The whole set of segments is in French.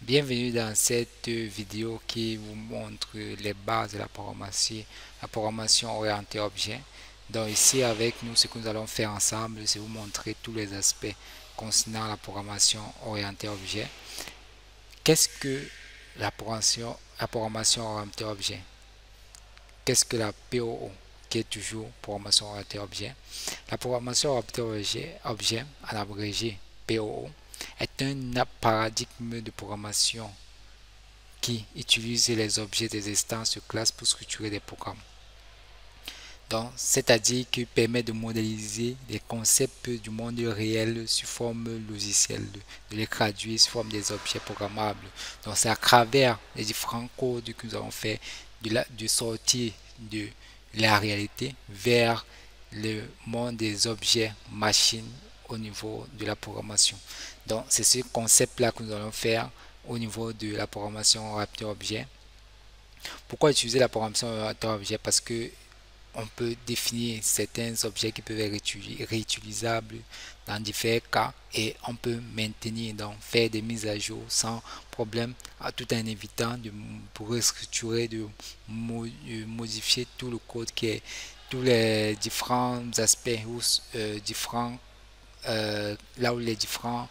Bienvenue dans cette vidéo qui vous montre les bases de la programmation orientée objet. Donc ici avec nous, ce que nous allons faire ensemble, c'est vous montrer tous les aspects concernant la programmation orientée objet. Qu'est-ce que la programmation orientée objet? Qu'est-ce que la POO, qui est toujours programmation orientée objet? La programmation orientée objet en abrégé POO, est un paradigme de programmation qui utilise les objets des instances de classe pour structurer des programmes. Donc, c'est-à-dire qui permet de modéliser les concepts du monde réel sous forme logicielle, de les traduire sous forme des objets programmables. Donc, c'est à travers les différents codes que nous avons fait de sortir de la réalité vers le monde des objets machines au niveau de la programmation. Donc, c'est ce concept-là que nous allons faire au niveau de la programmation orientée-objet. Pourquoi utiliser la programmation orientée-objet? Parce que on peut définir certains objets qui peuvent être réutilisables dans différents cas et on peut maintenir, donc faire des mises à jour sans problème, tout en évitant de pour restructurer, de modifier tout le code qui est tous les différents aspects ou différents là où les différentes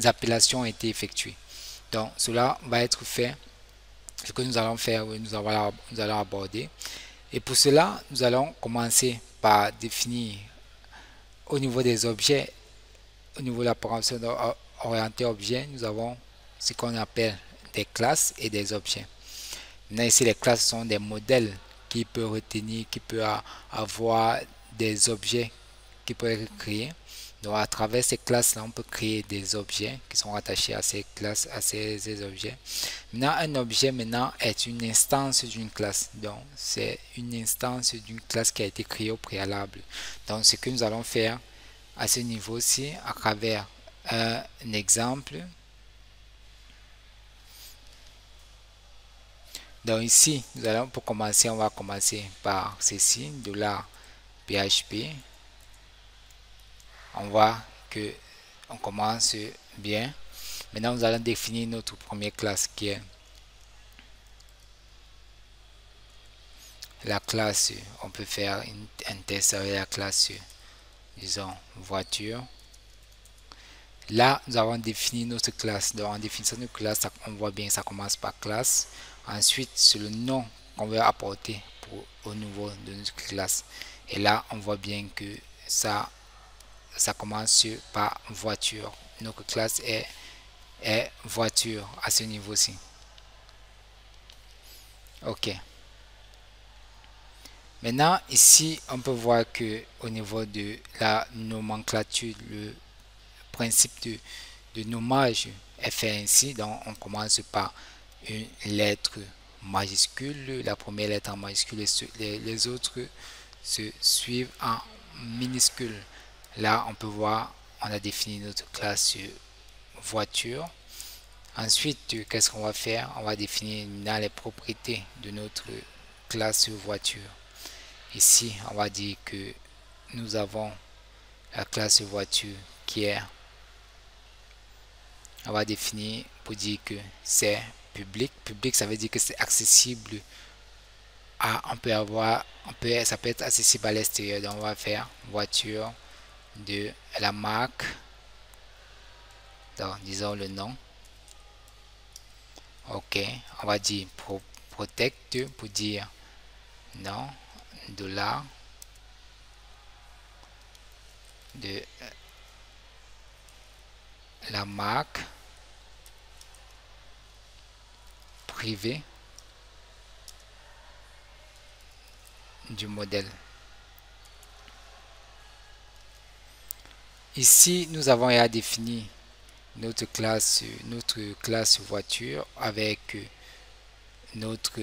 appellations ont été effectuées. Donc cela va être fait, ce que nous allons faire, nous allons aborder. Et pour cela, nous allons commencer par définir au niveau des objets, au niveau de la programmation orientée objet, nous avons ce qu'on appelle des classes et des objets. Maintenant ici, les classes sont des modèles qui peuvent retenir, qui peuvent avoir des objets qui peuvent être créés. Donc à travers ces classes-là, on peut créer des objets qui sont rattachés à ces classes, à ces objets. Maintenant, un objet maintenant est une instance d'une classe. Donc c'est une instance d'une classe qui a été créée au préalable. Donc ce que nous allons faire à ce niveau-ci, à travers un exemple. Donc ici, nous allons pour commencer, on va commencer par ceci, $PHP. On voit que on commence bien. Maintenant, nous allons définir notre première classe qui est la classe. On peut faire un test avec la classe, disons, voiture. Là, nous avons défini notre classe. Donc, en définissant notre classe, on voit bien que ça commence par classe. Ensuite, c'est le nom qu'on veut apporter au niveau de notre classe. Et là, on voit bien que ça commence par voiture. Notre classe est voiture à ce niveau-ci. Ok. Maintenant, ici, on peut voir que au niveau de la nomenclature, le principe de nommage est fait ainsi. Donc, on commence par une lettre majuscule, la première lettre en majuscule, et les autres se suivent en minuscule. Là, on peut voir, on a défini notre classe voiture. Ensuite, qu'est-ce qu'on va faire? On va définir dans les propriétés de notre classe voiture. Ici, on va dire que nous avons la classe voiture qui est, on va définir pour dire que c'est public. Public, ça veut dire que c'est accessible à, on peut avoir, ça peut être accessible à l'extérieur. Donc, on va faire voiture de la marque. Donc, disons le nom. Ok, on va dire protect pour dire non, $, de la marque privée du modèle. Ici, nous avons déjà défini notre classe voiture avec notre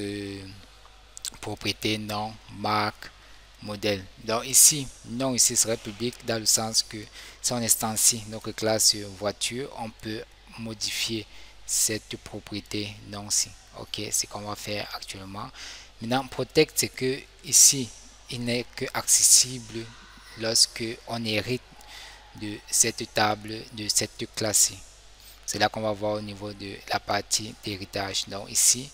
propriété nom, marque, modèle. Donc ici, nom ici serait public dans le sens que si on instancie notre classe voiture, on peut modifier cette propriété nom-ci. Ok, c'est ce qu'on va faire actuellement. Maintenant, protect, c'est que ici, il n'est que accessible lorsque on hérite de cette table, de cette classe. C'est là qu'on va voir au niveau de la partie d'héritage. Donc ici,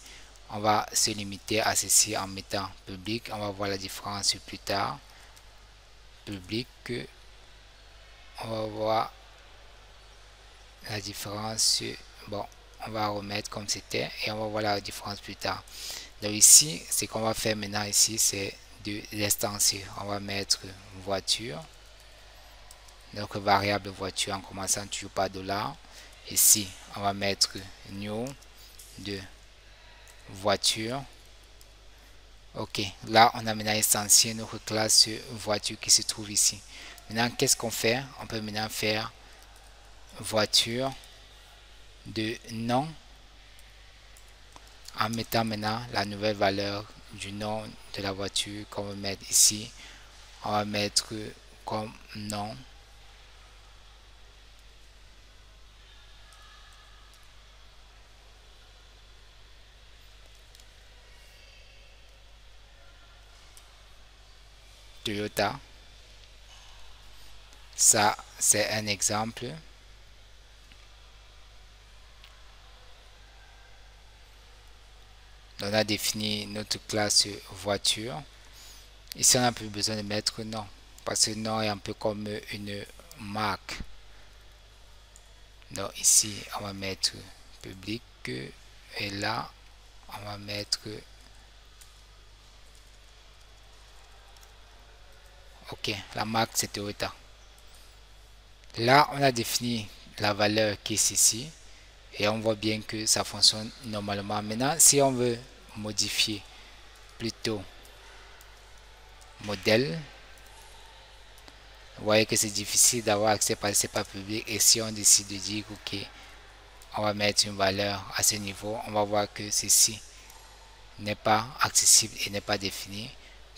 on va se limiter à ceci en mettant public. On va voir la différence plus tard. Public, on va voir la différence. Bon, on va remettre comme c'était et on va voir la différence plus tard. Donc ici, ce qu'on va faire maintenant ici, c'est de l'extension. On va mettre voiture. Donc variable voiture en commençant toujours par $. Ici, on va mettre new de voiture. Ok, là on a maintenant instancié notre classe voiture qui se trouve ici. Maintenant, qu'est-ce qu'on fait? On peut maintenant faire voiture de nom en mettant maintenant la nouvelle valeur du nom de la voiture qu'on va mettre ici. On va mettre comme nom Toyota. Ça, c'est un exemple. On a défini notre classe voiture. Ici, on n'a plus besoin de mettre nom. Parce que nom est un peu comme une marque. Donc ici, on va mettre public. Et là, on va mettre... Ok, la marque c'est Toyota. Là, on a défini la valeur qui est ici. Et on voit bien que ça fonctionne normalement. Maintenant, si on veut modifier plutôt modèle, vous voyez que c'est difficile d'avoir accès parce que c'est pas public. Et si on décide de dire ok, on va mettre une valeur à ce niveau, on va voir que ceci n'est pas accessible et n'est pas défini.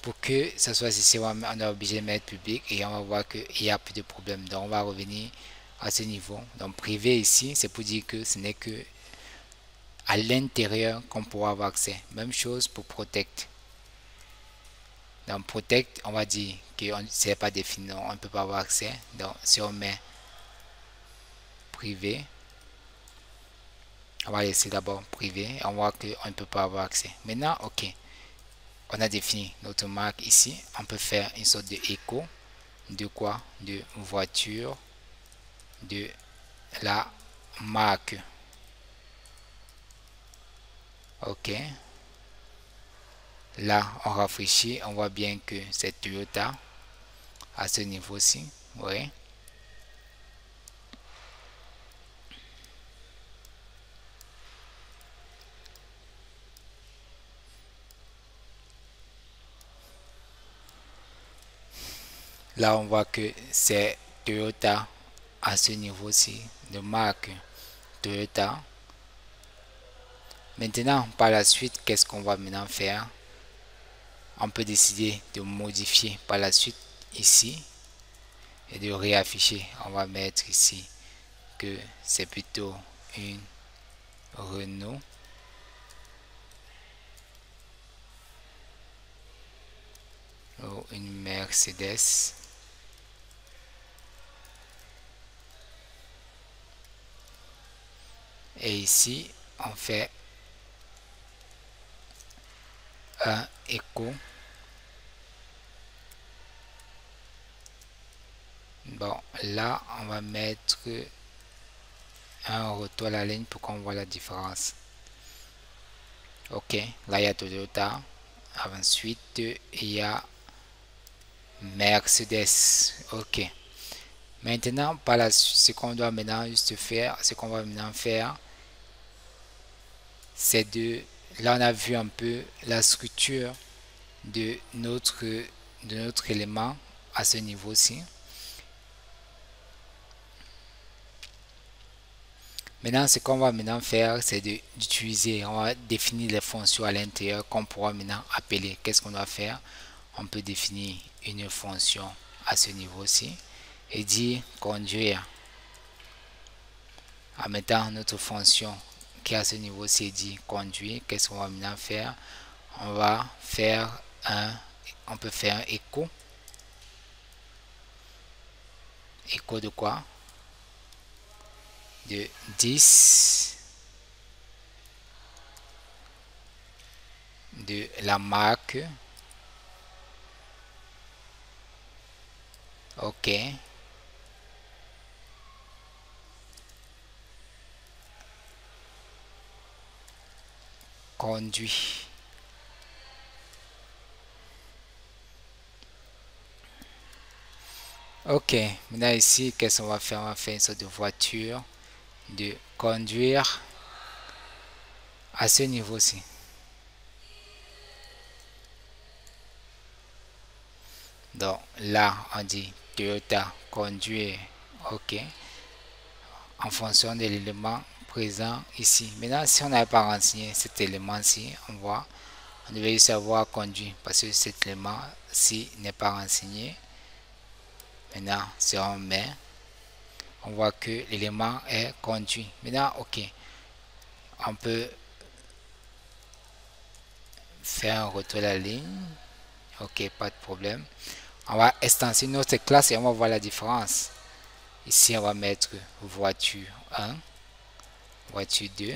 Pour que ça soit ici, on est obligé de mettre public et on va voir qu'il n'y a plus de problème. Donc on va revenir à ce niveau. Donc privé ici, c'est pour dire que ce n'est que à l'intérieur qu'on pourra avoir accès. Même chose pour protect. Dans protect, on va dire que ce n'est pas défini, on ne peut pas avoir accès. Donc si on met privé, on va laisser d'abord privé et on voit qu'on ne peut pas avoir accès. Maintenant, ok, on a défini notre marque ici. On peut faire une sorte de écho de quoi? De voiture de la marque. Ok, là on rafraîchit, on voit bien que c'est Toyota à ce niveau-ci. Oui. Là on voit que c'est Toyota à ce niveau-ci de marque Toyota. Maintenant par la suite, qu'est-ce qu'on va maintenant faire? On peut décider de modifier par la suite ici et de réafficher. On va mettre ici que c'est plutôt une Renault. Ou une Mercedes. Et ici, on fait un écho. Bon, là, on va mettre un retour à la ligne pour qu'on voit la différence. Ok, là, il y a Toyota. Ensuite, il y a Mercedes. Ok. Maintenant, par la suite, ce qu'on doit maintenant juste faire, ce qu'on va maintenant faire, c'est de... Là, on a vu un peu la structure de notre élément à ce niveau-ci. Maintenant, ce qu'on va maintenant faire, c'est d'utiliser, on va définir les fonctions à l'intérieur qu'on pourra maintenant appeler. Qu'est-ce qu'on va faire? On peut définir une fonction à ce niveau-ci et dire conduire. En mettant notre fonction qui est à ce niveau-ci dit conduire, qu'est-ce qu'on va maintenant faire? On va faire on peut faire un écho. Écho de quoi? de 10 de la marque. OK. Conduit. OK. Maintenant ici, qu'est-ce qu'on va faire? On va faire une sorte de voiture, de conduire à ce niveau-ci. Donc là, on dit Toyota conduire. OK. En fonction de l'élément présent ici. Maintenant, si on n'avait pas renseigné cet élément-ci, on devait savoir conduire parce que cet élément-ci n'est pas renseigné. Maintenant, si on met, on voit que l'élément est conduit. Maintenant, OK. On peut faire un retour à la ligne. OK, pas de problème. On va extenser notre classe et on va voir la différence. Ici, on va mettre voiture 1, voiture 2.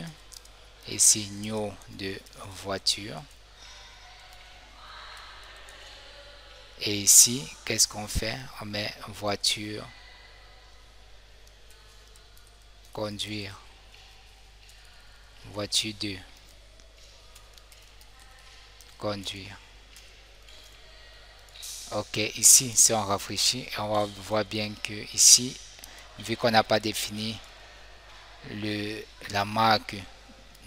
Ici, new de voiture. Et ici, qu'est-ce qu'on fait? On met voiture, conduire, voiture 2, conduire. OK, ici, si on rafraîchit, on va voir bien que ici, vu qu'on n'a pas défini la marque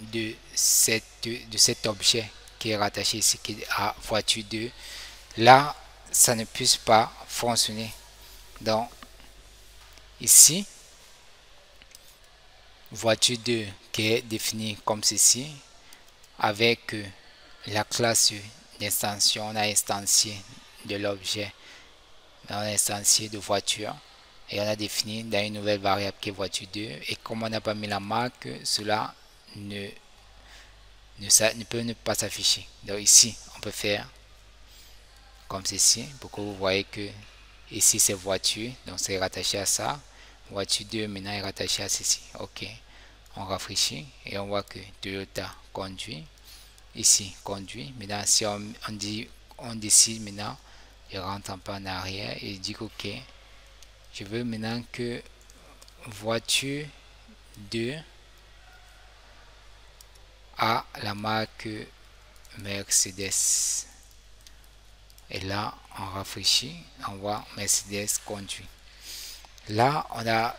de cet objet qui est rattaché ici, qui est à voiture 2, là, ça ne puisse pas fonctionner. Donc, ici, voiture 2 qui est définie comme ceci, avec la classe d'extension, on a instancié de l'objet, on a instancié de voiture, et on a défini dans une nouvelle variable qui est voiture 2, et comme on n'a pas mis la marque, cela ne peut ne pas s'afficher. Donc ici, on peut faire comme ceci, pour que vous voyez que ici c'est voiture, donc c'est rattaché à ça. Voiture 2 maintenant est rattaché à ceci. OK. On rafraîchit et on voit que Toyota conduit. Ici, conduit. Maintenant, si on décide maintenant, je rentre un peu en arrière et je dis OK. Je veux maintenant que voiture 2 a la marque Mercedes. Et là, on rafraîchit, on voit Mercedes conduit. Là, on a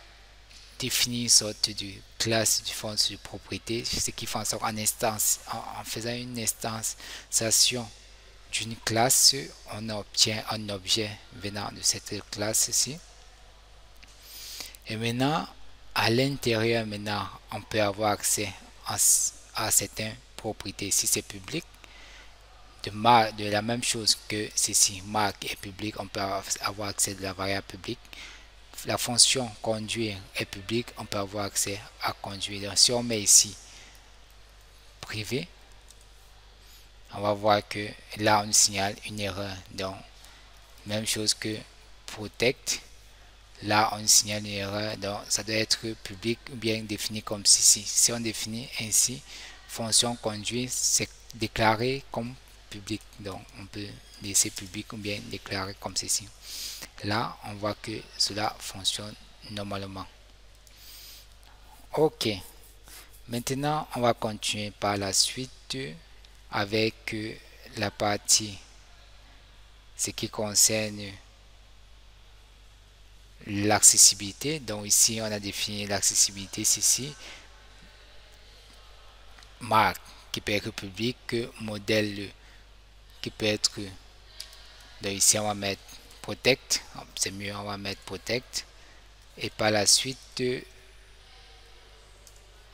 définir une sorte de classe de fonction de propriété, ce qui fait en sorte en faisant une instanciation d'une classe, on obtient un objet venant de cette classe-ci. Et maintenant, à l'intérieur, maintenant, on peut avoir accès à certaines propriétés. Si c'est public, de la même chose que ceci, marque est public, on peut avoir accès à la variable publique. La fonction conduire est publique, on peut avoir accès à conduire. Donc, si on met ici privé, on va voir que là on signale une erreur. Donc, même chose que protect, là on signale une erreur. Donc, ça doit être public ou bien défini comme ceci. Si on définit ainsi, fonction conduire, c'est déclaré comme public. Donc, on peut laisser public ou bien déclarer comme ceci. Là, on voit que cela fonctionne normalement. OK. Maintenant, on va continuer par la suite avec la partie ce qui concerne l'accessibilité. Donc ici, on a défini l'accessibilité ici. Marque qui peut être public, modèle qui peut être... Donc ici, on va mettre protect. C'est mieux, on va mettre protect. Et par la suite,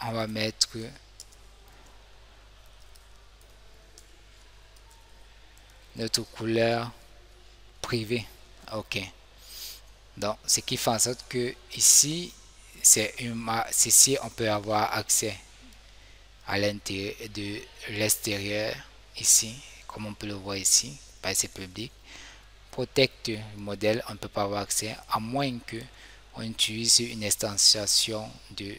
on va mettre notre couleur privée. OK. Donc, ce qui fait en sorte que ici, ceci, on peut avoir accès à l'intérieur de l'extérieur ici, comme on peut le voir ici, par c'est public. Protect modèle, on ne peut pas avoir accès à moins que on utilise une extension de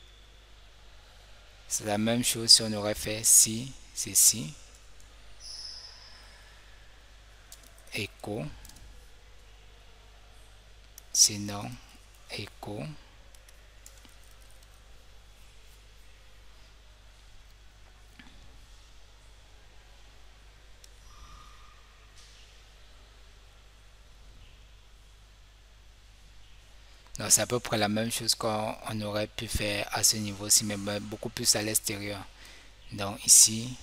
C'est la même chose si on aurait fait si, ceci, écho, sinon, écho, donc c'est à peu près la même chose qu'on aurait pu faire à ce niveau-ci, mais beaucoup plus à l'extérieur. Donc ici,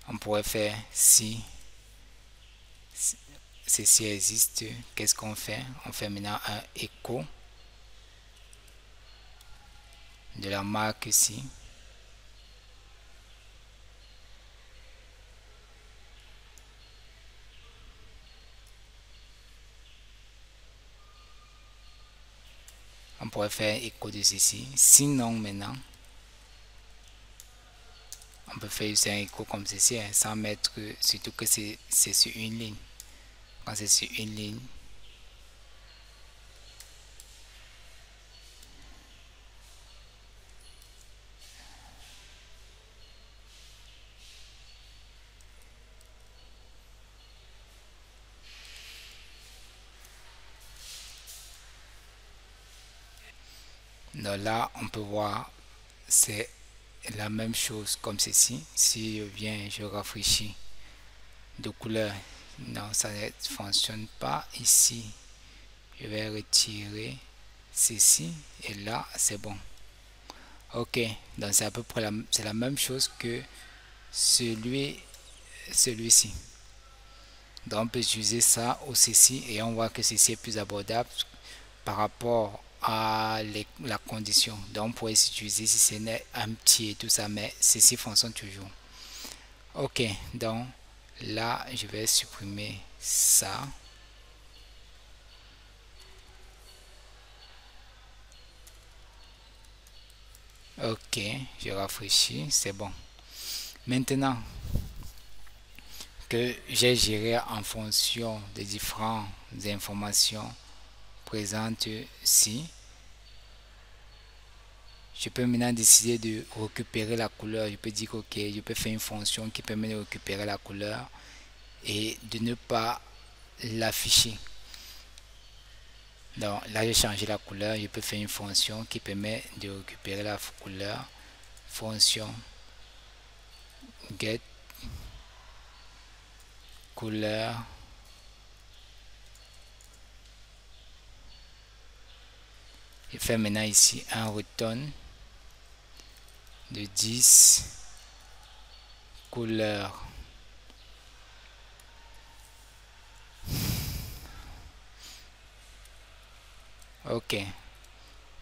on pourrait faire si ceci existe, qu'est-ce qu'on fait? On fait maintenant un écho de la marque ici. On pourrait faire écho de ceci. Sinon, maintenant, on peut faire juste un écho comme ceci, hein, sans mettre, surtout que c'est sur une ligne. Quand c'est sur une ligne, donc là, on peut voir, c'est la même chose comme ceci. Si je viens, je rafraîchis de couleur, non, ça ne fonctionne pas ici. Je vais retirer ceci et là, c'est bon. Ok, donc c'est à peu près la même chose que celui-ci. Donc on peut utiliser ça ou ceci et on voit que ceci est plus abordable par rapport à la condition. Donc on pourrait utiliser si ce n'est un petit et tout ça, mais ceci fonctionne toujours. Ok, donc là je vais supprimer ça. Ok, je rafraîchis, c'est bon. Maintenant que j'ai géré en fonction des différentes informations présentes ici, je peux maintenant décider de récupérer la couleur. Je peux dire ok, je peux faire une fonction qui permet de récupérer la couleur et de ne pas l'afficher. Donc là j'ai changé la couleur, je peux faire une fonction qui permet de récupérer la couleur. Fonction get couleur je fais maintenant ici un return de 10 couleurs. Ok,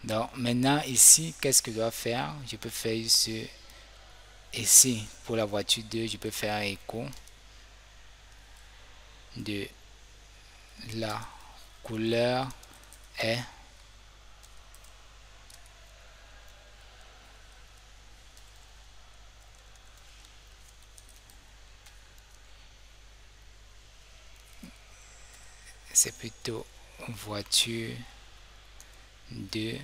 donc maintenant ici qu'est-ce que je dois faire? Je peux faire ce ici pour la voiture 2, je peux faire un écho de la couleur est c'est plutôt voiture 2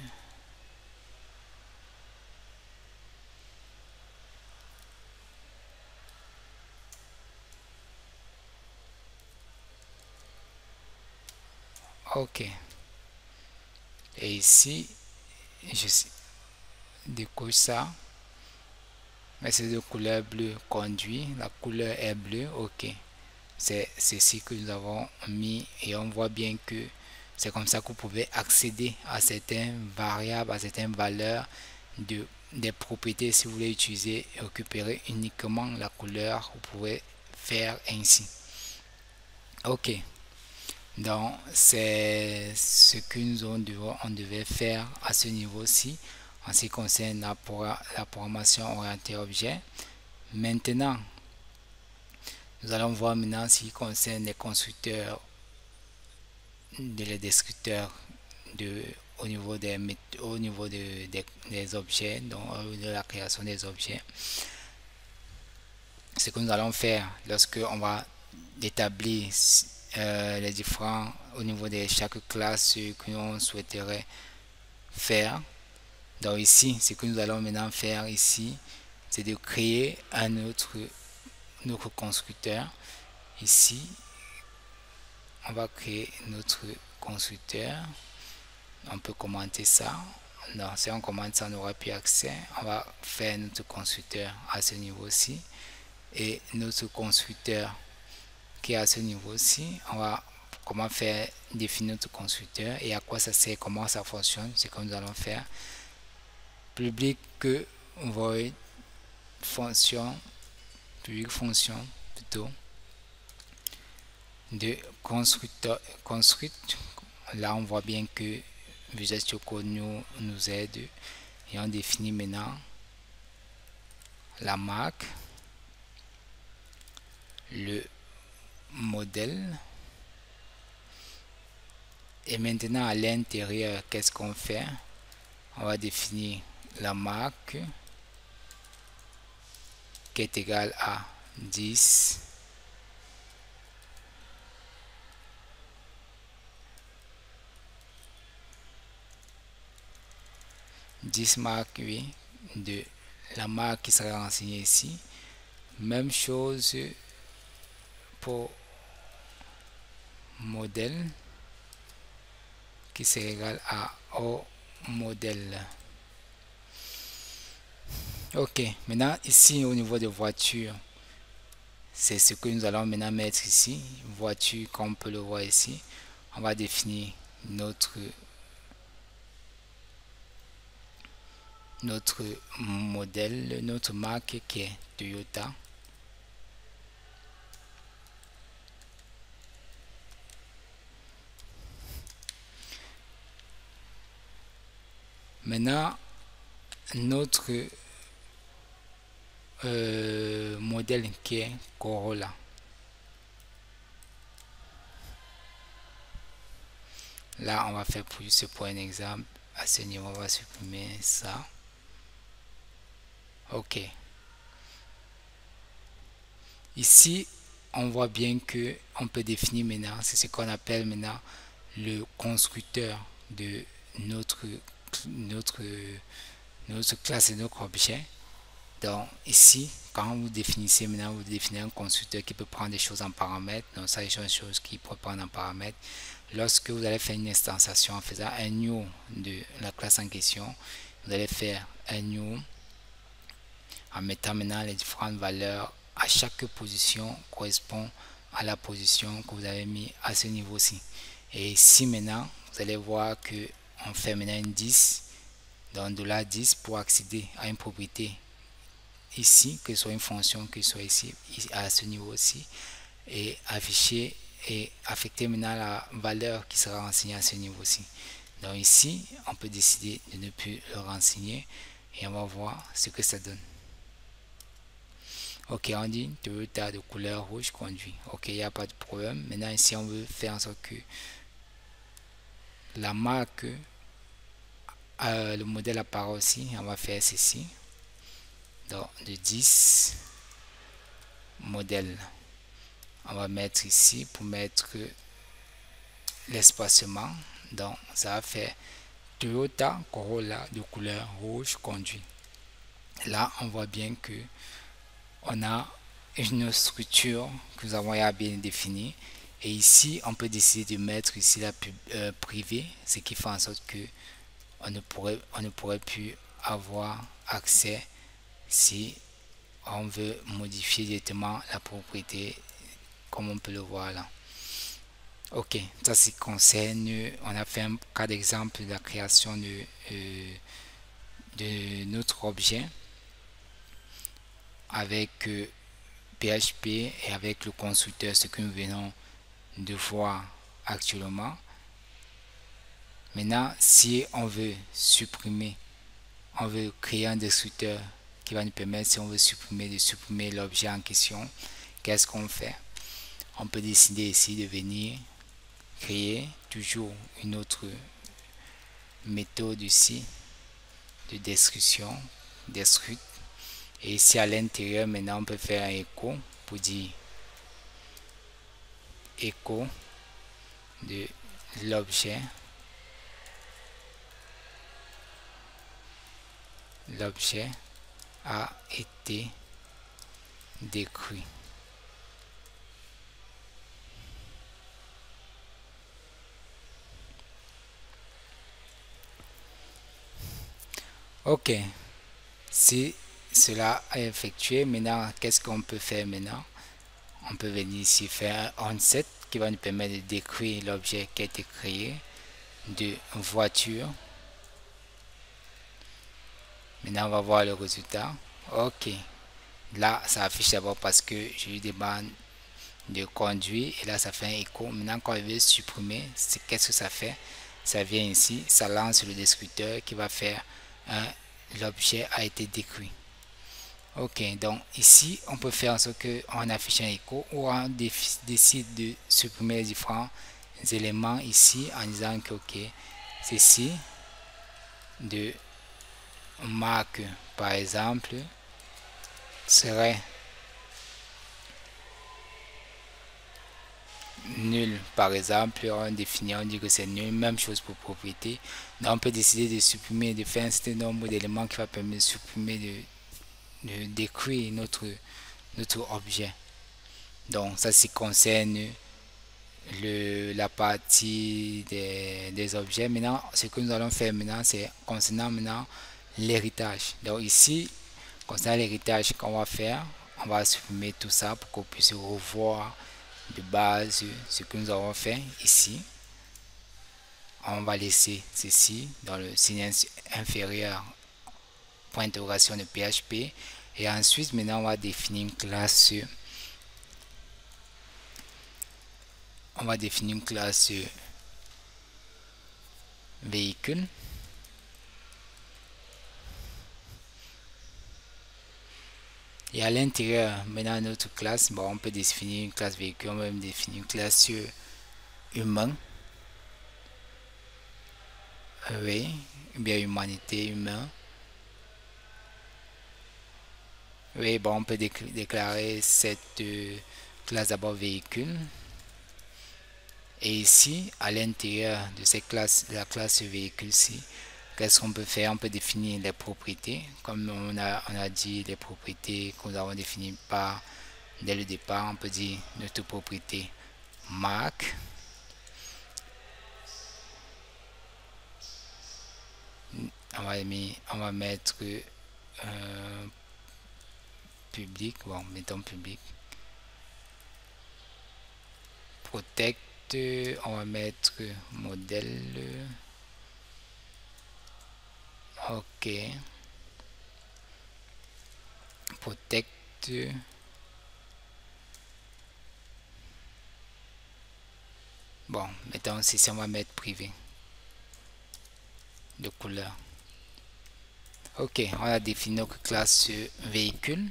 ok et ici je décoche ça mais c'est de couleur bleue conduit, la couleur est bleue. Ok, c'est ceci que nous avons mis et on voit bien que c'est comme ça que vous pouvez accéder à certaines variables, à certaines valeurs des propriétés. Si vous voulez utiliser et récupérer uniquement la couleur, vous pouvez faire ainsi. Ok, donc c'est ce que on devait faire à ce niveau-ci en ce qui concerne la programmation orientée objet. Maintenant, nous allons voir maintenant ce qui concerne les constructeurs, les descripteurs au niveau des objets, donc de la création des objets. Ce que nous allons faire lorsque on va établir les différents au niveau de chaque classe ce que l'on souhaiterait faire. Donc ici, ce que nous allons maintenant faire ici, c'est de créer un autre constructeur. Ici, on va créer notre constructeur. On peut commenter ça. Non, si on commente ça, on n'aura plus accès. On va faire notre constructeur à ce niveau-ci. Et notre constructeur qui est à ce niveau-ci, on va comment faire définir notre constructeur et à quoi ça sert, comment ça fonctionne, ce que nous allons faire. Public void fonction, public fonction plutôt de constructeur construct. Là on voit bien que Visual Studio Code nous aide et on définit maintenant la marque, le modèle, et maintenant à l'intérieur qu'est-ce qu'on fait? On va définir la marque qui est égale à 10 marques, oui, de la marque qui sera renseignée ici. Même chose pour modèle qui sera égal à au modèle. Ok, maintenant ici au niveau de voiture, c'est ce que nous allons maintenant mettre ici. Voiture, comme on peut le voir ici, on va définir notre modèle, notre marque qui est Toyota. Maintenant, notre modèle qui est Corolla. Là, on va faire pour juste pour un exemple. À ce niveau, on va supprimer ça. Ok. Ici, on voit bien que on peut définir maintenant, c'est ce qu'on appelle maintenant le constructeur de notre classe et notre objet. Donc ici, quand vous définissez maintenant, vous définissez un constructeur qui peut prendre des choses en paramètres. Donc ça, c'est une chose qui peut prendre en paramètres. Lorsque vous allez faire une instanciation en faisant un new de la classe en question, vous allez faire un new en mettant maintenant les différentes valeurs à chaque position correspond à la position que vous avez mis à ce niveau-ci. Et ici maintenant, vous allez voir que on fait maintenant une 10, donc de la 10 pour accéder à une propriété ici, que ce soit une fonction, que ce soit ici à ce niveau-ci, et afficher et affecter maintenant la valeur qui sera renseignée à ce niveau-ci. Donc ici, on peut décider de ne plus le renseigner et on va voir ce que ça donne. Ok, on dit Toyota de couleur rouge conduit. Ok, il n'y a pas de problème. Maintenant ici, on veut faire en sorte que la marque, le modèle apparaît aussi. On va faire ceci. Donc de 10 modèle. On va mettre ici pour mettre l'espacement. Donc ça va faire Toyota Corolla de couleur rouge conduit. Là, on voit bien que on a une structure que nous avons bien définie. Et ici, on peut décider de mettre ici la pub privée, ce qui fait en sorte que on ne pourrait plus avoir accès si on veut modifier directement la propriété, comme on peut le voir là. Ok, ça c'est concerne, on a fait un cas d'exemple de la création de notre objet avec PHP et avec le constructeur, ce que nous venons de voir actuellement. Maintenant, si on veut supprimer, on veut créer un destructeur qui va nous permettre, si on veut supprimer, de supprimer l'objet en question, qu'est-ce qu'on fait? On peut décider ici de venir créer toujours une autre méthode ici de destruction, destruct. Et ici à l'intérieur, maintenant on peut faire un écho pour dire écho de l'objet l'objet a été décrit. Ok, si cela est effectué, maintenant qu'est-ce qu'on peut faire maintenant? On peut venir ici faire un onset qui va nous permettre de décrire l'objet qui a été créé de voiture. Maintenant on va voir le résultat. Ok, là ça affiche d'abord parce que j'ai eu des bandes de conduire et là ça fait un écho. Maintenant quand je vais supprimer, qu'est-ce que ça fait? Ça vient ici, ça lance le descripteur qui va faire l'objet a été décrit. Ok, donc ici on peut faire en sorte qu'on affiche un écho ou on décide de supprimer les différents éléments ici en disant que ok, ceci de marque par exemple serait nul. Par exemple, on définit, on dit que c'est nul. Même chose pour propriété. Donc on peut décider de supprimer, de faire un certain nombre d'éléments qui va permettre de supprimer, de décrire notre objet. Donc ça, c'est concerne la partie des objets. Maintenant, ce que nous allons faire maintenant, c'est concernant maintenant l'héritage. Donc ici, concernant l'héritage qu'on va faire, on va supprimer tout ça pour qu'on puisse revoir de base ce que nous avons fait ici. On va laisser ceci dans le signe inférieur point d'interrogation de PHP et ensuite maintenant on va définir une classe véhicule. Et à l'intérieur, maintenant de notre classe, bon, on peut définir une classe véhicule, on peut même définir une classe humain. Oui, bien humanité, humain. Oui, bon, on peut déclarer cette classe d'abord véhicule. Et ici, à l'intérieur de cette classe, de la classe véhicule-ci, qu'est-ce qu'on peut faire? On peut définir les propriétés. Comme on a dit, les propriétés que nous avons définies par dès le départ, on peut dire notre propriété marque. On va mettre public. Bon, mettons public. Protect. On va mettre modèle. Ok. Protect. Bon, mettons si on va mettre privé de couleur. Ok, on a défini notre classe véhicule.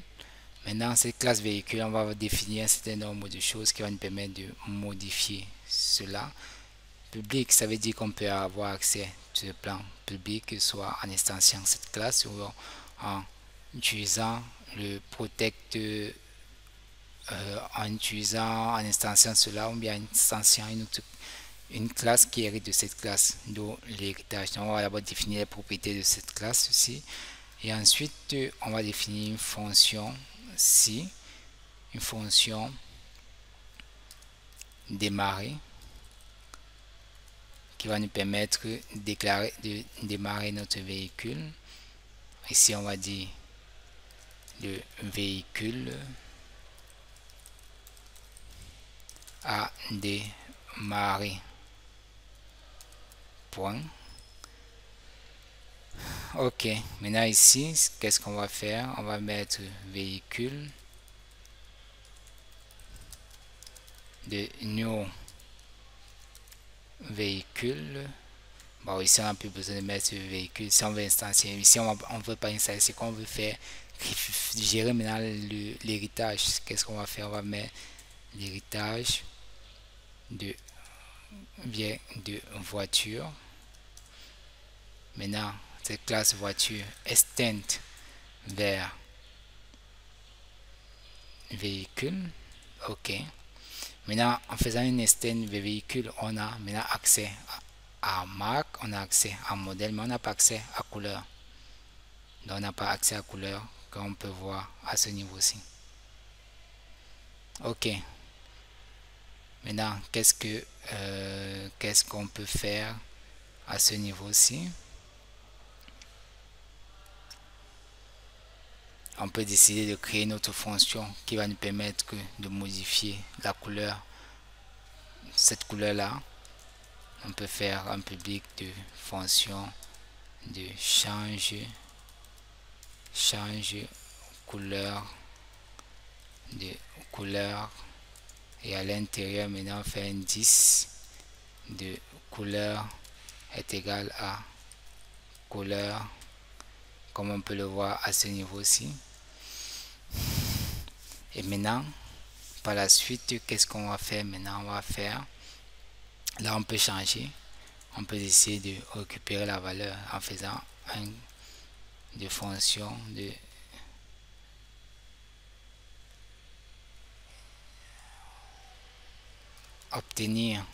Maintenant, cette classe véhicule, on va définir un certain nombre de choses qui vont nous permettre de modifier cela. Public, ça veut dire qu'on peut avoir accès sur le plan public, soit en instantiant cette classe ou en utilisant le protect, en utilisant en instantiant cela ou bien en instantiant une classe qui hérite de cette classe, d'où l'héritage. Donc, on va d'abord définir les propriétés de cette classe aussi. Et ensuite, on va définir une fonction si, une fonction démarrer qui va nous permettre de démarrer notre véhicule. Ici, on va dire le véhicule a démarré. Point. Ok, maintenant ici, qu'est-ce qu'on va faire? On va mettre véhicule de new véhicule. Bon, ici on n'a plus besoin de mettre ce véhicule. Si on veut instancier, ici on ne veut pas installer, c'est qu'on veut faire gérer maintenant l'héritage. Qu'est-ce qu'on va faire? On va mettre l'héritage de voiture. Maintenant, cette classe voiture extend vers véhicule. Ok. Maintenant, en faisant une extend vers véhicule, on a maintenant accès à marque, on a accès à modèle, mais on n'a pas accès à couleur. Donc on n'a pas accès à la couleur qu'on peut voir à ce niveau-ci. Ok. Maintenant, qu'est-ce qu'on peut faire à ce niveau-ci? On peut décider de créer notre fonction qui va nous permettre de modifier la couleur, cette couleur-là. On peut faire un public de fonction de change couleur et à l'intérieur maintenant on fait indice de couleur est égal à couleur, comme on peut le voir à ce niveau-ci. Et maintenant par la suite, qu'est-ce qu'on va faire? Maintenant on va faire, là on peut changer, on peut essayer de récupérer la valeur en faisant un de fonction de obtenir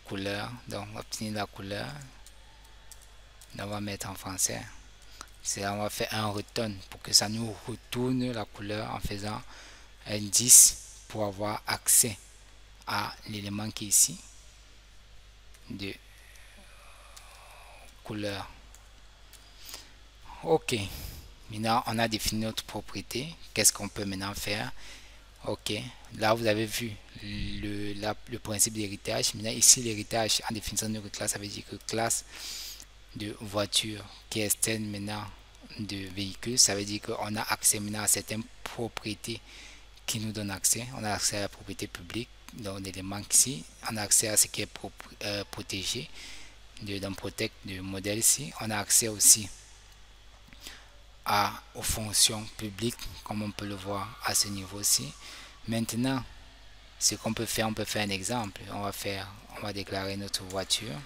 couleur. Donc obtenir la couleur, on va mettre en français, c'est là on va faire un return pour que ça nous retourne la couleur en faisant un 10 pour avoir accès à l'élément qui est ici de couleur. Ok, maintenant on a défini notre propriété. Qu'est-ce qu'on peut maintenant faire? Ok, là vous avez vu le principe d'héritage. Maintenant ici l'héritage en définition de notre classe, ça veut dire que classe de voiture qui est externe maintenant de véhicule, ça veut dire qu'on a accès maintenant à certaines propriétés qui nous donnent accès. On a accès à la propriété publique, donc l'élément ici, on a accès à ce qui est protégé dans Protect de modèle ici. On a accès aussi aux fonctions publiques, comme on peut le voir à ce niveau-ci. Maintenant, ce qu'on peut faire, on peut faire un exemple. On va déclarer notre voiture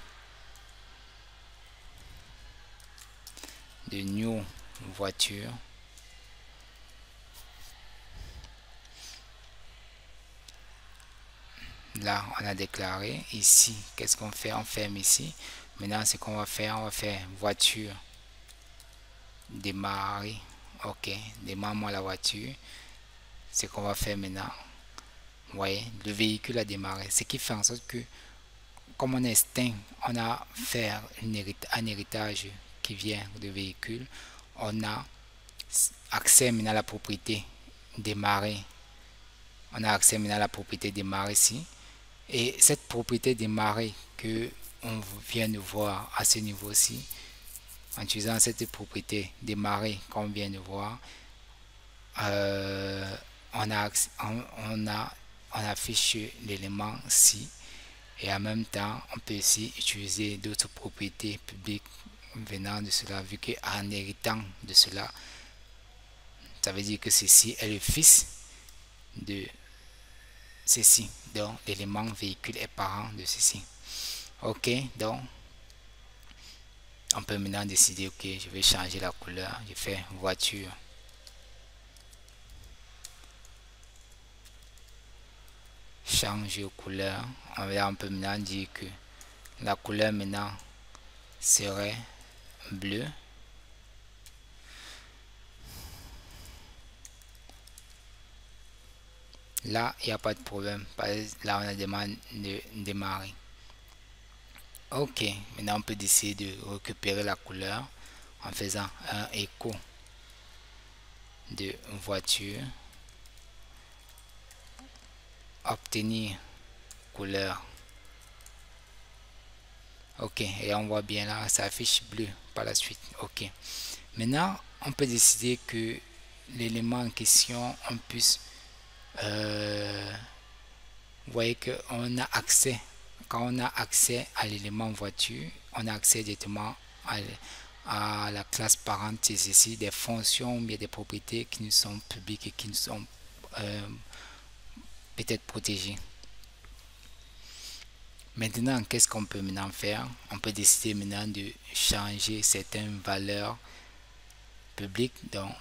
de new voiture. Là, on a déclaré ici. Qu'est-ce qu'on fait? On ferme ici. Maintenant, ce qu'on va faire, on va faire voiture démarrer. Ok, démarre-moi la voiture. Ce qu'on va faire maintenant, vous voyez, le véhicule a démarré. Ce qui fait en sorte que, comme on est extinct, on a fait un héritage qui vient de véhicule. On a accès maintenant à la propriété démarrer. On a accès maintenant à la propriété démarrer ici. Et cette propriété démarrer que on vient de voir à ce niveau-ci, en utilisant cette propriété démarrer qu'on vient de voir, on affiche l'élément ci, et en même temps on peut aussi utiliser d'autres propriétés publiques venant de cela, vu qu'en héritant de cela, ça veut dire que ceci est le fils de ceci, donc l'élément véhicule est parent de ceci. Ok, donc on peut maintenant décider, ok, je vais changer la couleur, je fais voiture changer couleur. On peut maintenant dire que la couleur maintenant serait bleu. Là, il n'y a pas de problème. Là, on a demandé de démarrer. Ok, maintenant on peut décider de récupérer la couleur en faisant un écho de voiture obtenir couleur. Ok, et on voit bien là, ça affiche bleu par la suite. Ok, maintenant on peut décider que l'élément en question, on puisse vous voyez que on a accès, quand on a accès à l'élément voiture, on a accès directement à la classe parente. C'est ici des fonctions, mais des propriétés qui nous sont publiques et qui nous sont peut-être protégées. Maintenant, qu'est-ce qu'on peut maintenant faire? On peut décider maintenant de changer certaines valeurs publiques. Donc,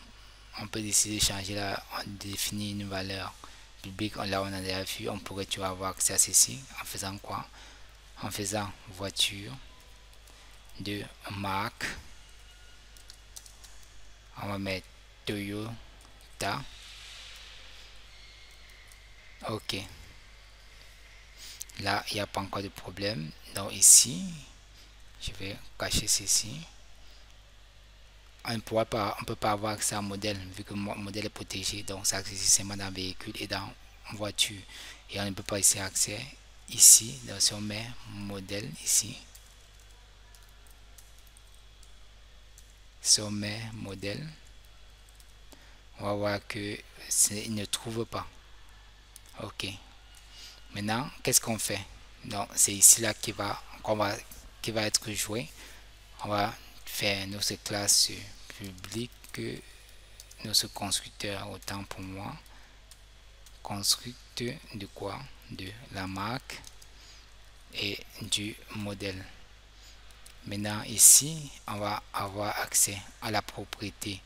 on peut décider de changer là, on définit une valeur publique. Là, on a déjà vu, on pourrait avoir accès à ceci en faisant quoi? en faisant voiture de marque. On va mettre Toyota. Ok. Là, il n'y a pas encore de problème. Donc ici, je vais cacher ceci. On ne peut pas avoir accès à un modèle vu que le modèle est protégé. Donc ça accessible seulement dans véhicule et dans voiture. Et on ne peut pas ici accès ici. Donc si on met modèle ici, si on met modèle, on va voir que il ne trouve pas. Ok. Maintenant, qu'est-ce qu'on fait? Donc c'est ici là qui va être joué. On va faire notre classe publique, notre constructeur, autant pour moi, constructeur de quoi? De la marque et du modèle. Maintenant ici, on va avoir accès à la propriété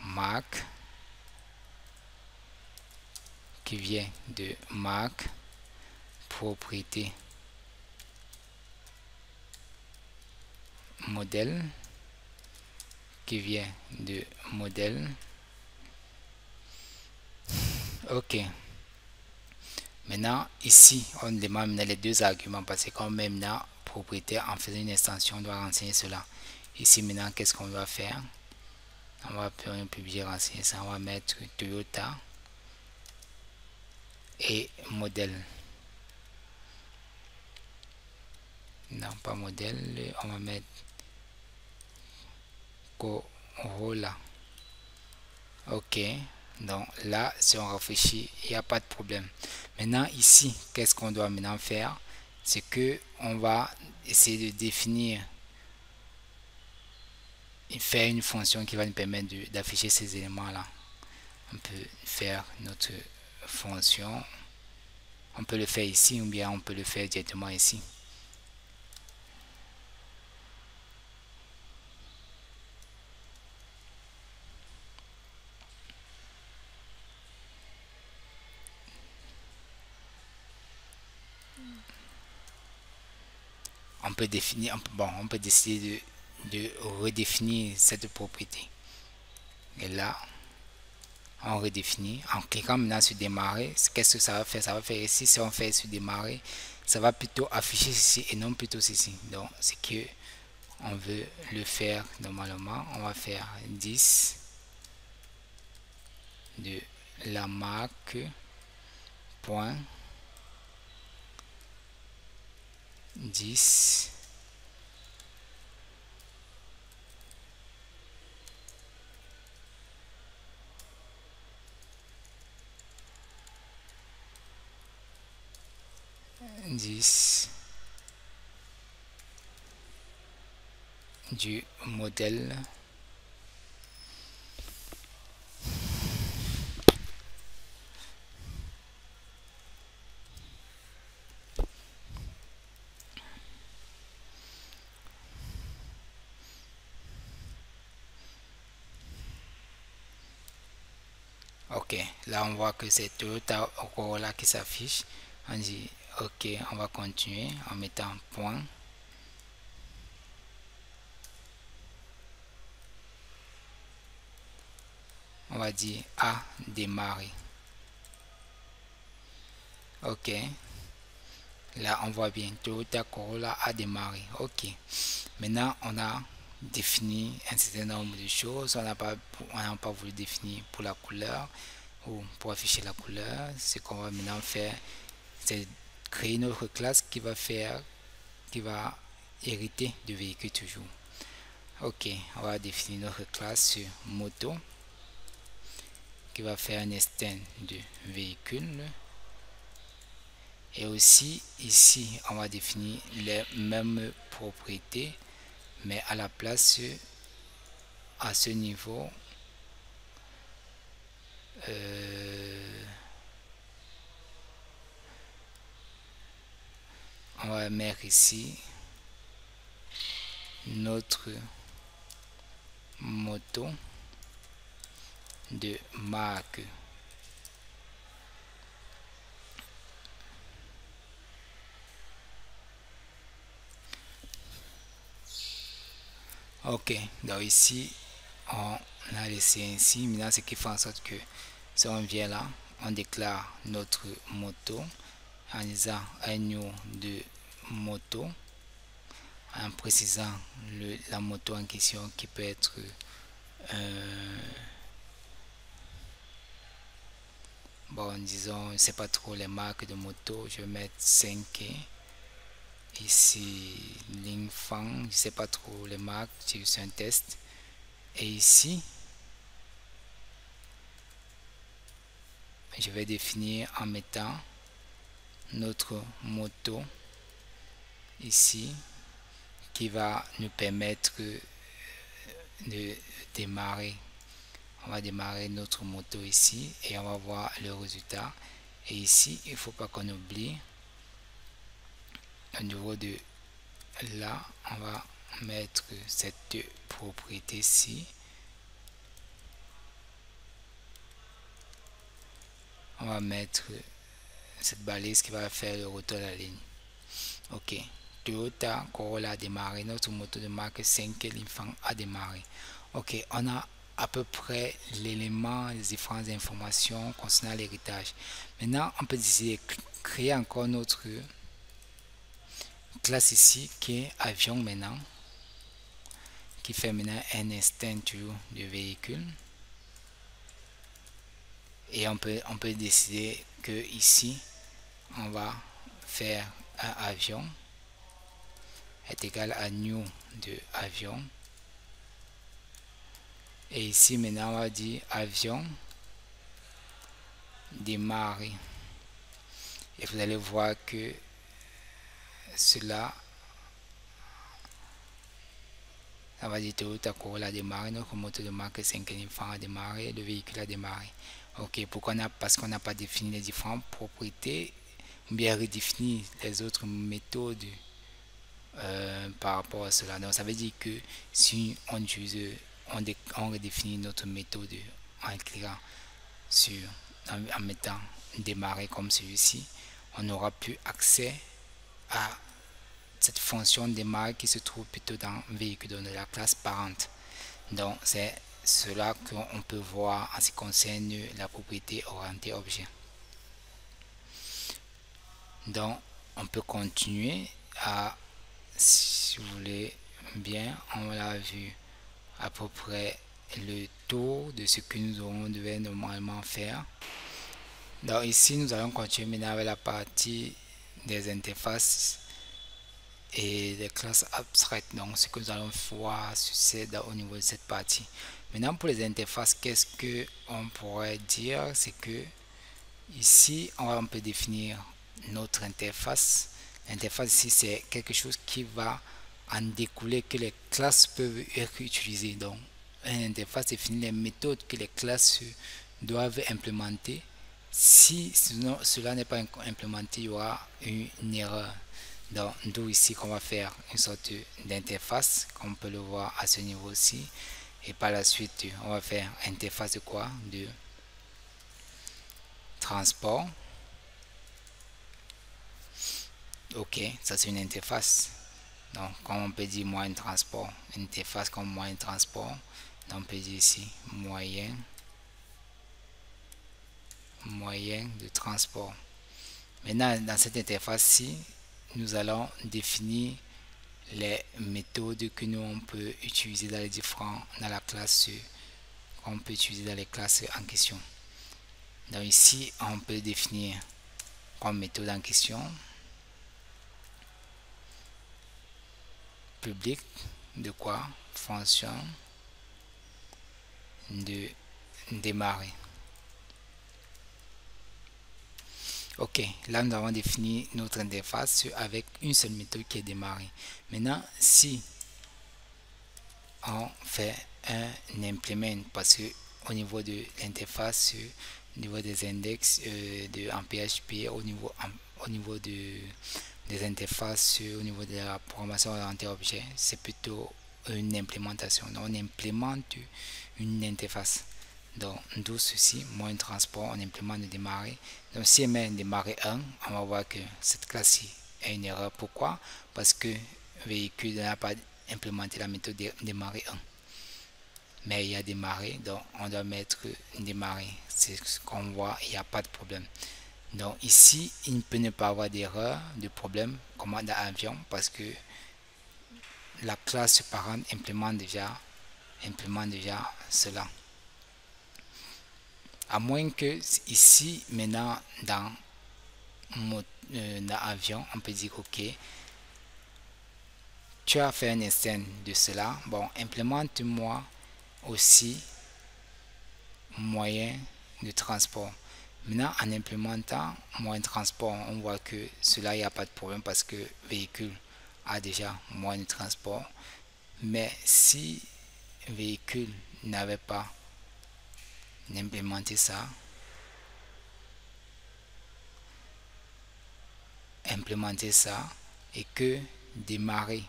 marque qui vient de marque, propriété modèle qui vient de modèle. Ok. Maintenant ici on demande les deux arguments parce que quand même là propriétaire en faisant une extension on doit renseigner cela. Ici maintenant qu'est-ce qu'on va faire? On va publier renseigner ça. On va mettre Toyota et modèle. Non, pas modèle. On va mettre Corolla. Ok. Donc là, si on réfléchit, il n'y a pas de problème. Maintenant, ici, qu'est-ce qu'on doit maintenant faire? C'est que on va essayer de définir et faire une fonction qui va nous permettre d'afficher ces éléments-là. On peut faire notre fonction. On peut le faire ici ou bien on peut le faire directement ici. On peut définir, on peut décider de redéfinir cette propriété. Et là, on redéfinit. En cliquant maintenant sur démarrer, qu'est-ce que ça va faire? Ça va faire ici, si on fait sur démarrer, ça va plutôt afficher ceci et non plutôt ceci. Donc, c'est que on veut le faire normalement. On va faire 10 de la marque point 10 10 du modèle ok. Là on voit que c'est Toyota Corolla qui s'affiche. On dit ok, on va continuer en mettant point. On va dire à démarrer. Ok. Là on voit bien Toyota Corolla a démarré. Ok. Maintenant on a défini un certain nombre de choses. On n'a pas voulu définir pour la couleur ou pour afficher la couleur. Ce qu'on va maintenant faire, c'est créer notre classe qui va hériter du véhicule toujours. Ok, on va définir notre classe sur moto qui va faire un extend de véhicule. Et aussi ici on va définir les mêmes propriétés mais à la place à ce niveau on va mettre ici notre moto de marque Ok, donc ici on a laissé ainsi. Maintenant ce qui fait en sorte que si on vient là, on déclare notre moto en disant un new de moto, en précisant la moto en question qui peut être bon, disons, je ne sais pas trop les marques de moto, je vais mettre 5 ici Lingfang, je ne sais pas trop les marques, j'ai juste un test. Et ici je vais définir en mettant notre moto ici qui va nous permettre de démarrer. On va démarrer notre moto ici et on va voir le résultat. Et ici il ne faut pas qu'on oublie au niveau de là, on va mettre cette propriété-ci. On va mettre cette balise qui va faire le retour à la ligne. Ok, Toyota Corolla a démarré, notre moto de marque 5 Lingfang a démarré. Ok, on a à peu près l'élément, les différentes informations concernant l'héritage. Maintenant, on peut décider de créer encore notre classe ici qui est avion maintenant, qui fait maintenant un instant du véhicule. Et on peut décider que ici on va faire un avion est égal à new de avion, et ici maintenant on va dire avion démarrer, et vous allez voir que cela, ça va dire Toyota Corolla a démarré, notre moto de marque 5 Lingfang a démarré, le véhicule a démarré. Ok, pourquoi parce qu'on n'a pas défini les différentes propriétés ou bien redéfini les autres méthodes par rapport à cela. Donc ça veut dire que si on utilise, on redéfinit notre méthode en cliquant sur, en mettant démarrer comme celui-ci, on n'aura plus accès à cette fonction démarrer qui se trouve plutôt dans véhicule de la classe parente. Donc c'est cela qu'on peut voir en ce qui concerne la propriété orientée objet. Donc on peut continuer à, si vous voulez bien, on l'a vu à peu près le tour de ce que nous devons normalement faire. Donc ici nous allons continuer maintenant avec la partie des interfaces et des classes abstraites. Donc ce que nous allons voir succède au niveau de cette partie. Maintenant pour les interfaces, qu'est-ce que on pourrait dire? C'est que ici on peut définir notre interface. L'interface ici c'est quelque chose qui va en découler que les classes peuvent être utilisées. Donc une interface définit les méthodes que les classes doivent implémenter. Si cela n'est pas implémenté, il y aura une erreur. Donc d'où ici qu'on va faire une sorte d'interface, comme on peut le voir à ce niveau-ci. Et par la suite on va faire interface de quoi? De transport. Ok, ça c'est une interface. Donc comme on peut dire moyen de transport, une interface comme moyen de transport. Donc on peut dire ici moyen de transport. Maintenant dans cette interface-ci, nous allons définir les méthodes que nous on peut utiliser dans les différents, dans la classe qu'on peut utiliser dans les classes en question. Donc ici on peut définir comme méthode en question public de quoi? Fonction de démarrer. Ok, là nous avons défini notre interface avec une seule méthode qui est démarrer. Maintenant si on fait un implement, parce que au niveau de l'interface, au niveau des index en PHP, au niveau des interfaces, au niveau de la programmation orientée objet, c'est plutôt une implémentation. Donc on implémente une interface. Donc d'où ceci, moyen de transport, on implémente le démarrer. Donc si on met démarrer 1, on va voir que cette classe-ci est une erreur. Pourquoi? Parce que véhicule n'a pas implémenter la méthode démarrer 1. Mais il y a démarrer, donc on doit mettre démarrer. C'est ce qu'on voit, il n'y a pas de problème. Donc ici, il ne peut ne pas avoir d'erreur, de problème, commande à avion, parce que la classe parente implémente déjà cela. À moins que ici, maintenant, dans avion, on peut dire ok, tu as fait un instant de cela, bon, implémente-moi aussi moyen de transport. Maintenant, en implémentant moyen de transport, on voit que cela, il n'y a pas de problème parce que véhicule a déjà moyen de transport. Mais si véhicule n'avait pas implémenté ça, et que démarrer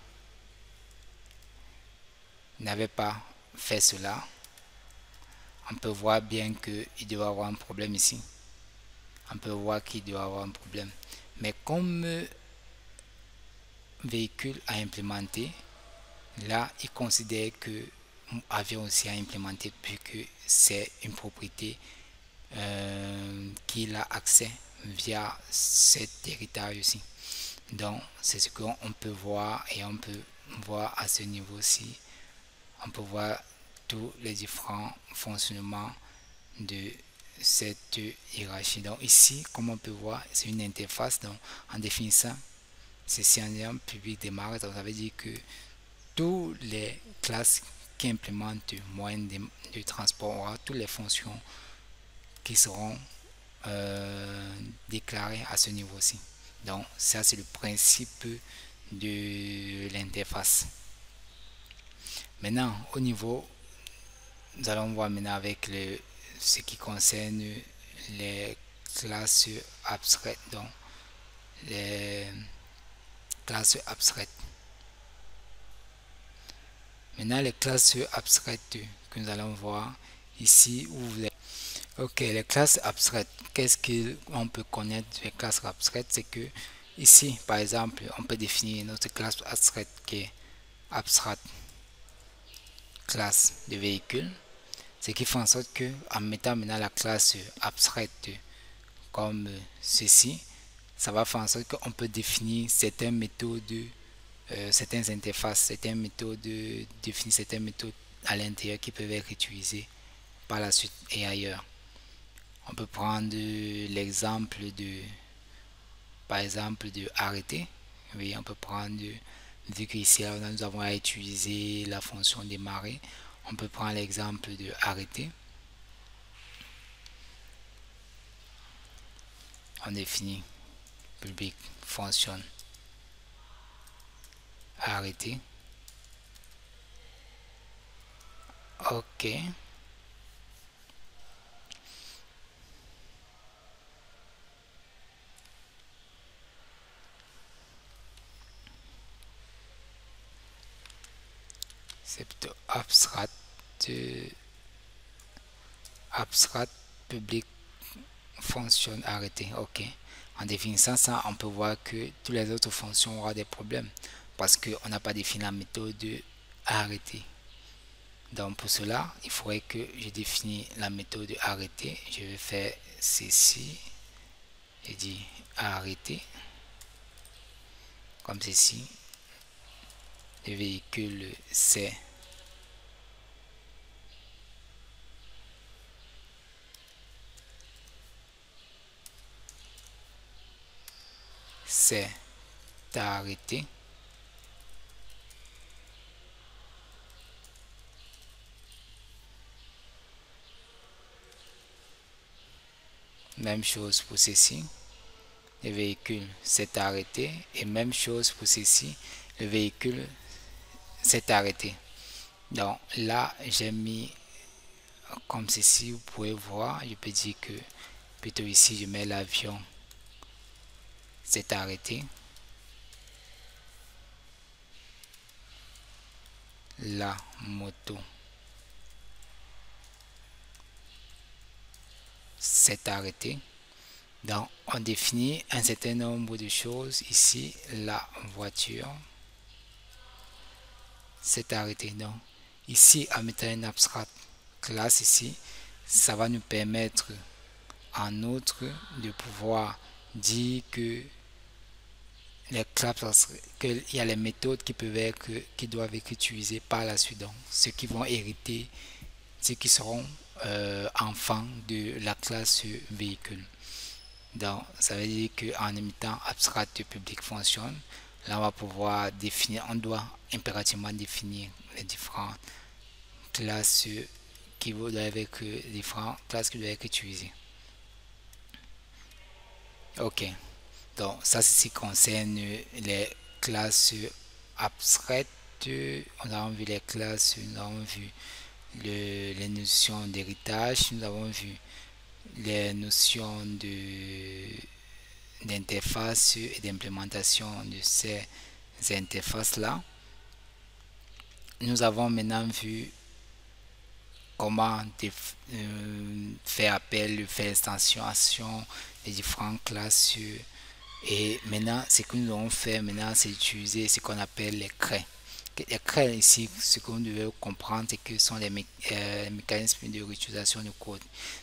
n'avait pas fait cela, on peut voir bien qu'il doit avoir un problème ici. On peut voir qu'il doit avoir un problème. Mais comme véhicule a implémenté, là, il considère que avion aussi a implémenté puisque c'est une propriété qu'il a accès via cet héritage aussi. Donc, c'est ce qu'on peut voir et on peut voir à ce niveau-ci. On peut voir tous les différents fonctionnements de cette hiérarchie. Donc ici, comme on peut voir, c'est une interface. Donc en définissant ceci en disant public démarre, ça veut dire que toutes les classes qui implémentent moyens de transport aura toutes les fonctions qui seront déclarées à ce niveau-ci. Donc ça, c'est le principe de l'interface. Maintenant, au niveau, nous allons voir maintenant avec ce qui concerne les classes abstraites. Donc, les classes abstraites. Maintenant, les classes abstraites que nous allons voir ici où vous êtes. Ok, les classes abstraites. Qu'est-ce qu'on peut connaître des classes abstraites? C'est que ici, par exemple, on peut définir notre classe abstraite qui est abstract classe de véhicule, ce qui fait en sorte que en mettant maintenant la classe abstraite comme ceci, ça va faire en sorte qu'on peut définir certaines méthodes, certaines interfaces, certaines méthodes, définir certaines méthodes à l'intérieur qui peuvent être utilisées par la suite et ailleurs. On peut prendre l'exemple de, par exemple, de arrêter. Oui, on peut prendre, vu qu'ici nous avons à utiliser la fonction démarrer, on peut prendre l'exemple de arrêter. On définit public fonction arrêter. Ok. C'est plutôt abstract public fonction arrêter. Ok. En définissant ça, on peut voir que toutes les autres fonctions auront des problèmes parce qu'on n'a pas défini la méthode arrêter. Donc pour cela, il faudrait que je définisse la méthode arrêter. Je vais faire ceci. Je dis arrêter comme ceci. Le véhicule c'est arrêté. Même chose pour ceci. Le véhicule s'est arrêté. Et même chose pour ceci. Le véhicule s'est arrêté. Donc là, j'ai mis comme ceci. Vous pouvez voir. Je peux dire que plutôt ici, je mets l'avion s'est arrêté. La moto s'est arrêtée. Donc on définit un certain nombre de choses ici. La voiture c'est arrêté. Donc, ici, en mettant un abstract classe ici, ça va nous permettre en outre de pouvoir dire que les classes, qu'il y a les méthodes qui peuvent être, qui doivent être utilisées par la suite. Donc, ceux qui vont hériter, ceux qui seront enfants de la classe véhicule. Donc, ça veut dire qu'en émettant abstract public fonction, là on va pouvoir définir, on doit impérativement définir les différentes classes qui doivent être, différentes classes qui doivent être utilisées. Ok, donc ça c'est ce qui concerne les classes abstraites. On a vu les classes, nous avons vu les notions d'héritage, nous avons vu les notions d'interface et d'implémentation de ces interfaces là. Nous avons maintenant vu comment faire appel, faire extension des différentes classes. Et maintenant, ce que nous allons faire maintenant, c'est utiliser ce qu'on appelle les craies. Les craies ici, ce que vous devez comprendre, c'est que ce sont les mécanismes de réutilisation de code.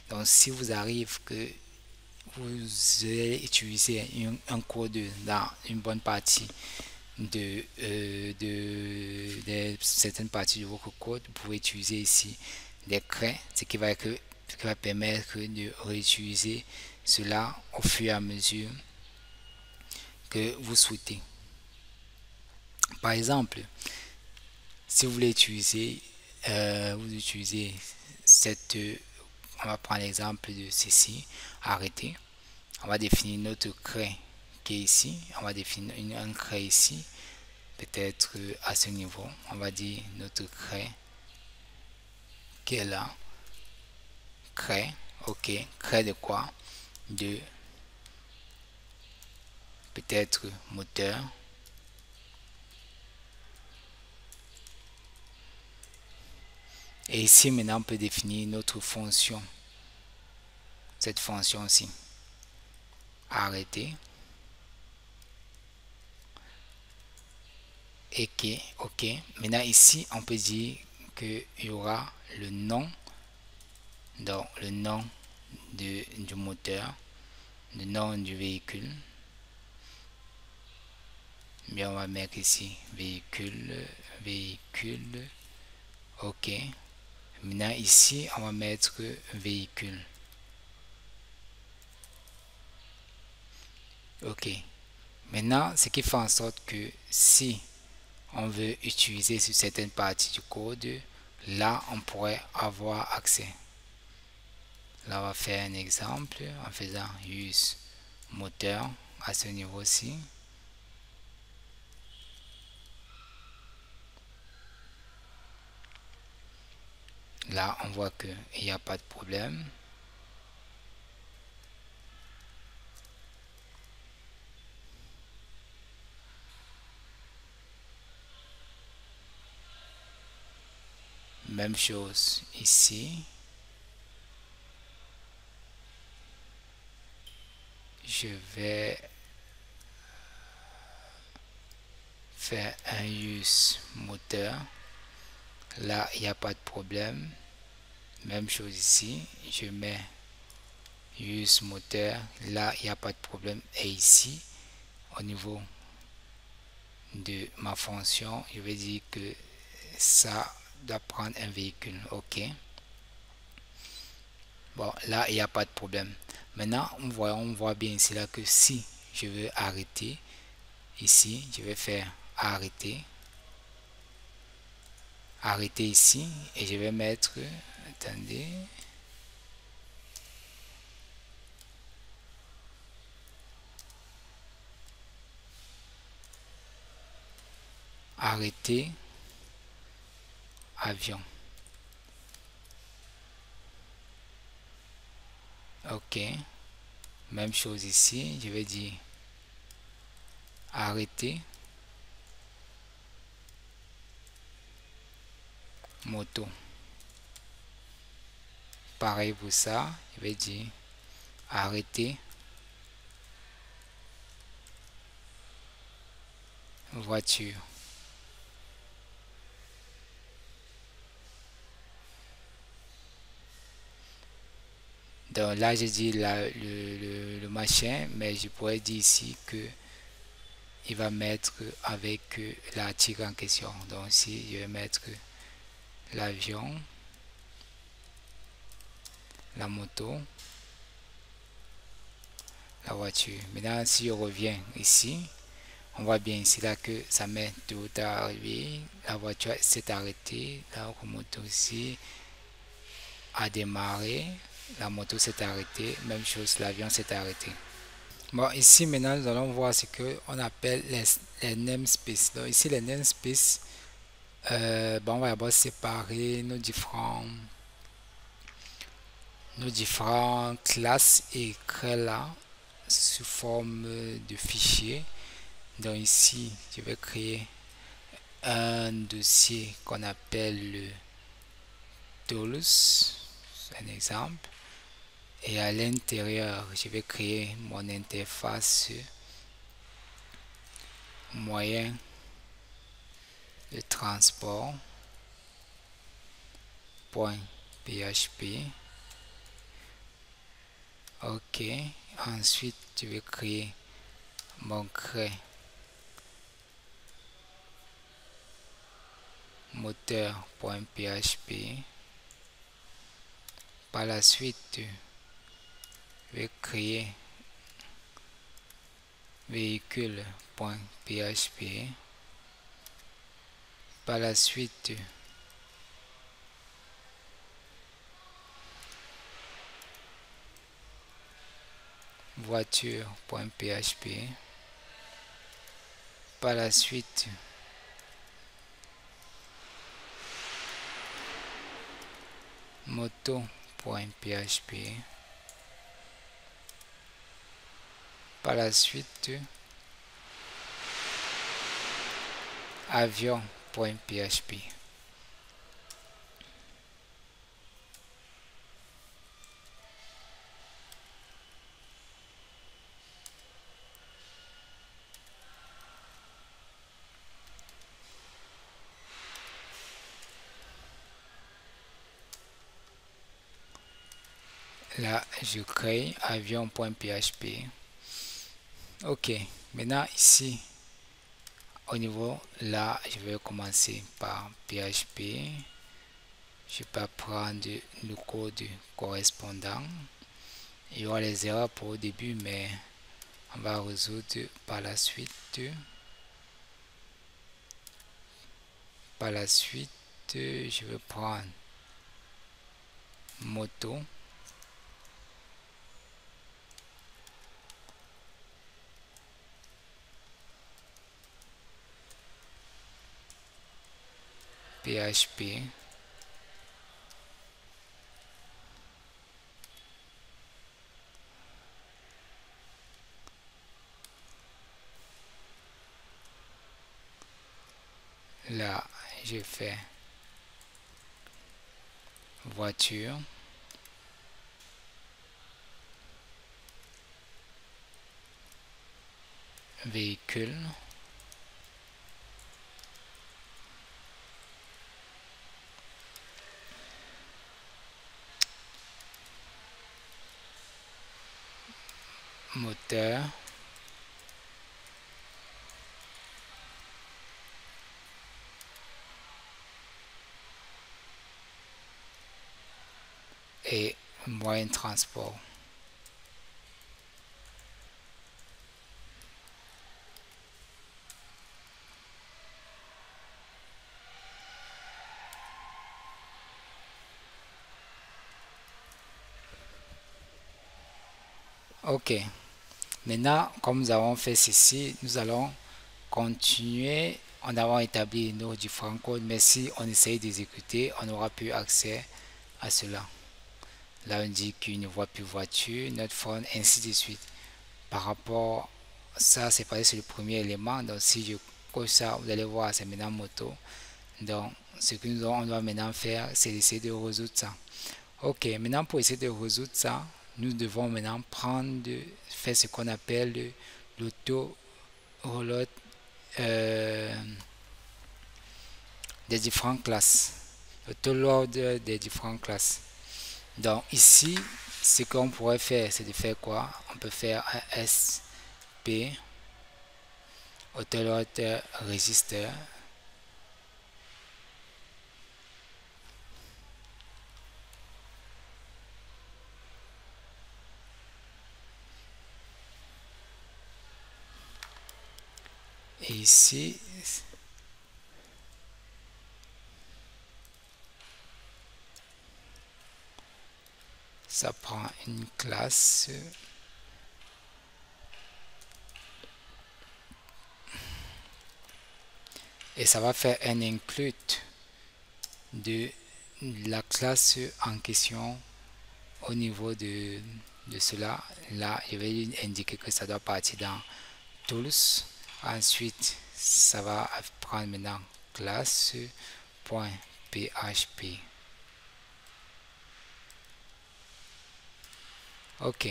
Donc, si vous arrive que vous allez utiliser un code dans une bonne partie de certaines parties de votre code, vous pouvez utiliser ici des craies, ce qui va permettre de réutiliser cela au fur et à mesure que vous souhaitez. Par exemple, si vous voulez utiliser, vous utilisez cette, on va prendre l'exemple de ceci, arrêter. On va définir notre craie qui est ici. On va définir un craie ici, peut-être à ce niveau. On va dire notre craie qui est là. Craie, ok. Craie de quoi? De peut-être moteur. Et ici, maintenant, on peut définir notre fonction. Cette fonction-ci. Arrêter. Et que, ok. Maintenant, ici, on peut dire qu'il y aura le nom. Donc, le nom du moteur. Le nom du véhicule. Bien, on va mettre ici véhicule. Ok. Maintenant, ici, on va mettre véhicule. Ok. Maintenant, ce qui fait en sorte que si on veut utiliser sur certaines parties du code, là, on pourrait avoir accès. Là, on va faire un exemple en faisant use moteur à ce niveau-ci. Là, on voit qu'il n'y a pas de problème. Même chose ici. Je vais faire un use moteur. Là, il n'y a pas de problème. Même chose ici. Je mets use moteur. Là, il n'y a pas de problème. Et ici, au niveau de ma fonction, je vais dire que ça doit prendre un véhicule. Ok. Bon, là, il n'y a pas de problème. Maintenant, on voit bien ici là que si je veux arrêter, ici, je vais faire arrêter. Arrêter ici. Et je vais mettre, attendez, arrêter avion. Ok. Même chose ici. Je vais dire arrêter moto. Pareil pour ça. Je vais dire arrêter voiture. Donc là, j'ai dit le machin, mais je pourrais dire ici que il va mettre avec l'article en question. Donc ici, je vais mettre l'avion, la moto, la voiture. Maintenant, si je reviens ici, on voit bien ici là que ça met tout arrivé. La voiture s'est arrêtée. La moto ici a démarré. La moto s'est arrêtée. Même chose, l'avion s'est arrêté. Bon, ici maintenant, nous allons voir ce que on appelle les namespaces. Donc ici, les namespaces, bon, on va d'abord séparer nos différentes classes et créer là sous forme de fichier. Donc ici, je vais créer un dossier qu'on appelle le tools, c'est un exemple. Et à l'intérieur, je vais créer mon interface moyen de transport .php. Ok, ensuite je vais créer mon crée moteur.php. Par la suite, je vais créer véhicule.php. Par la suite, voiture.php. Par la suite, moto.php. Par la suite, avion.php. Là, je crée avion.php. Ok, maintenant ici, au niveau là, je vais commencer par PHP. Je peux prendre le code correspondant. Il y aura les erreurs pour au début, mais on va résoudre par la suite. Par la suite, je vais prendre moto. PHP. Là, je fais voiture. Véhicule. Moteur. Et moyen de transport. Ok, maintenant comme nous avons fait ceci, nous allons continuer en avons établi nos différents codes, mais si on essaye d'exécuter, on n'aura plus accès à cela. Là on dit qu'il ne voit plus voiture, notre phone, ainsi de suite. Par rapport à ça, c'est pas sur le premier élément. Donc si je coche ça, vous allez voir, c'est maintenant moto. Donc ce que on doit maintenant faire, c'est d'essayer de résoudre ça. Ok, maintenant pour essayer de résoudre ça, nous devons maintenant faire ce qu'on appelle l'auto-reload des différentes classes. L'auto-load des différentes classes. Donc ici, ce qu'on pourrait faire, c'est de faire quoi? On peut faire un SP autoloader register. Et ici, ça prend une classe et ça va faire un include de la classe en question au niveau de cela. Là, je vais lui indiquer que ça doit partir dans tools. Ensuite, ça va prendre maintenant classe.php. Ok.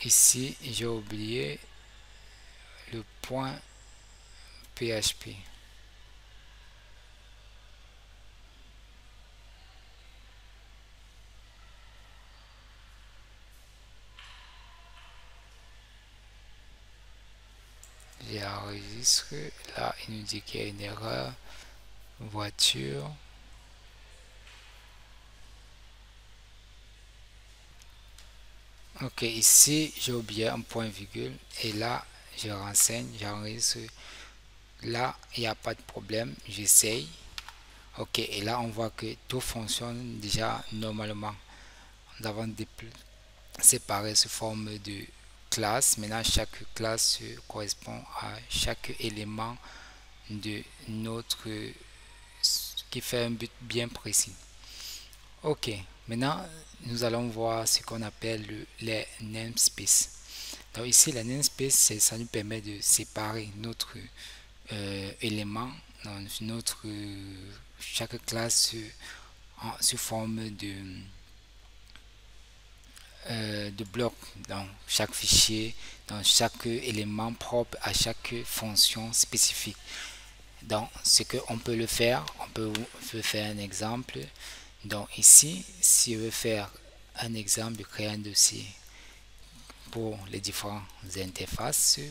Ici, j'ai oublié le point PHP. J'enregistre. Là, il nous dit qu'il y a une erreur. Voiture. Ok, ici, j'ai oublié un point virgule. Et là, je renseigne, j'enregistre. Là, il n'y a pas de problème. J'essaye. Ok, et là, on voit que tout fonctionne déjà normalement. Nous avons séparé sous forme de classe. Maintenant, chaque classe correspond à chaque élément de notre qui fait un but bien précis. Ok, maintenant nous allons voir ce qu'on appelle les namespace. Donc ici, la namespace, ça nous permet de séparer notre élément dans notre chaque classe sous forme de blocs dans chaque fichier, dans chaque élément propre à chaque fonction spécifique. Donc, ce qu'on peut le faire, on peut faire un exemple. Donc ici, si je veux faire un exemple de créer un dossier pour les différentes interfaces,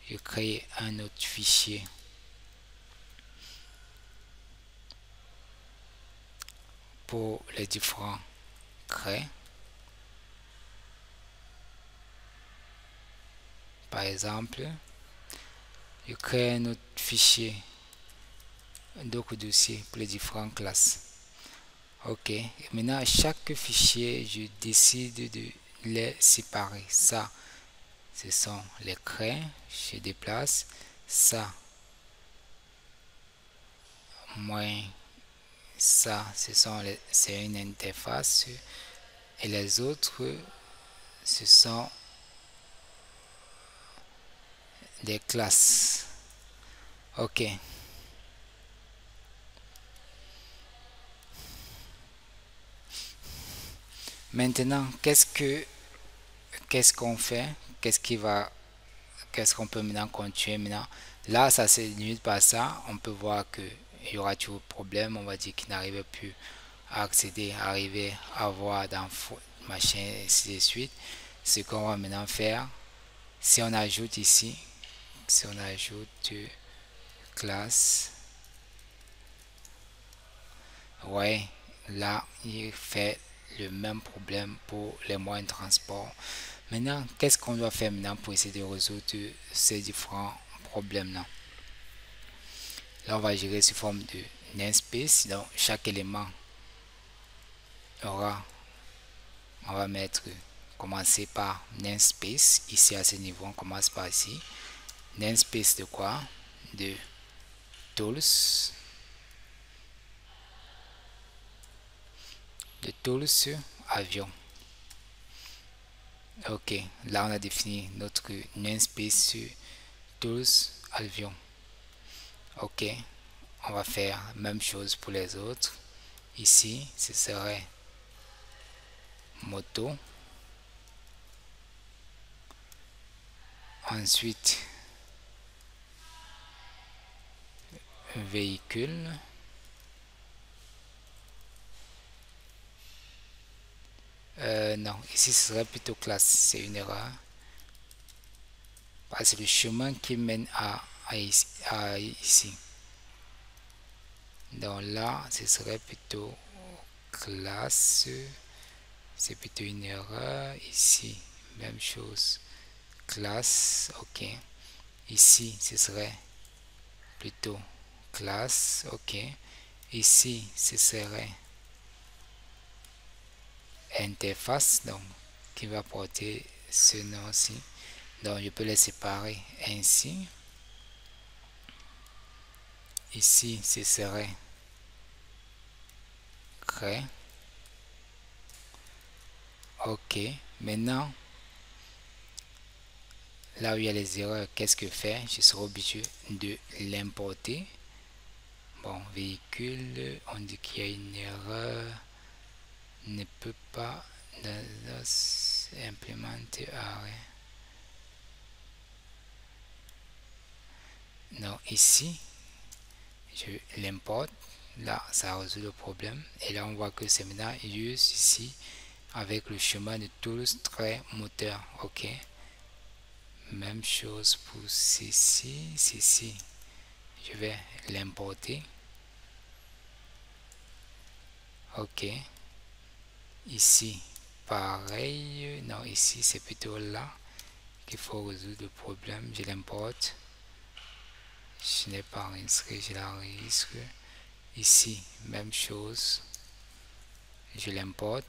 je crée un autre fichier pour les différents craies. Par exemple, je crée un autre fichier, un autre dossier pour les différentes classes. Ok, et maintenant chaque fichier, je décide de les séparer. Ça, ce sont les craies, je déplace. Ça, moins ça, c'est une interface. Et les autres, ce sont des classes. Ok. Maintenant, qu'est-ce qu'on fait? Qu'est-ce qu'on peut maintenant continuer maintenant? Là, ça se limite pas à ça. On peut voir que il y aura toujours problème. On va dire qu'il n'arrive plus à accéder, arriver à voir dans machin et ainsi de suite. Ce qu'on va maintenant faire, si on ajoute ici, si on ajoute classe, ouais, là il fait le même problème pour les moyens de transport. Maintenant, qu'est-ce qu'on doit faire maintenant pour essayer de résoudre ces différents problèmes là? Là, on va gérer sous forme de namespace. Donc, chaque élément aura, on va commencer par namespace. Ici, à ce niveau, on commence par ici. Namespace de quoi? De tools. De tools avion. Ok, là on a défini notre namespace sur tools avion. Ok, on va faire même chose pour les autres. Ici ce serait moto. Ensuite véhicule. Non, ici ce serait plutôt classe, c'est une erreur. C'est le chemin qui mène à ici. Donc là, ce serait plutôt classe. C'est plutôt une erreur. Ici, même chose. Classe, ok. Ici, ce serait plutôt classe, ok. Ici, ce serait interface, donc qui va porter ce nom-ci. Donc je peux les séparer ainsi. Ici ce serait crée. Ok, maintenant là où il y a les erreurs, qu'est-ce que faire? Je serai obligé de l'importer. Bon, véhicule, on dit qu'il y a une erreur, ne peut pas implémenter. Non, ici je l'importe, là ça résout le problème, et là on voit que c'est maintenant use ici avec le chemin de Toulouse trait moteur. Ok, même chose pour ceci, je vais l'importer. Ok, ici pareil, non, ici c'est plutôt là qu'il faut résoudre le problème. Je l'importe, je n'ai pas enregistré, je l'enregistre. Ici même chose, je l'importe.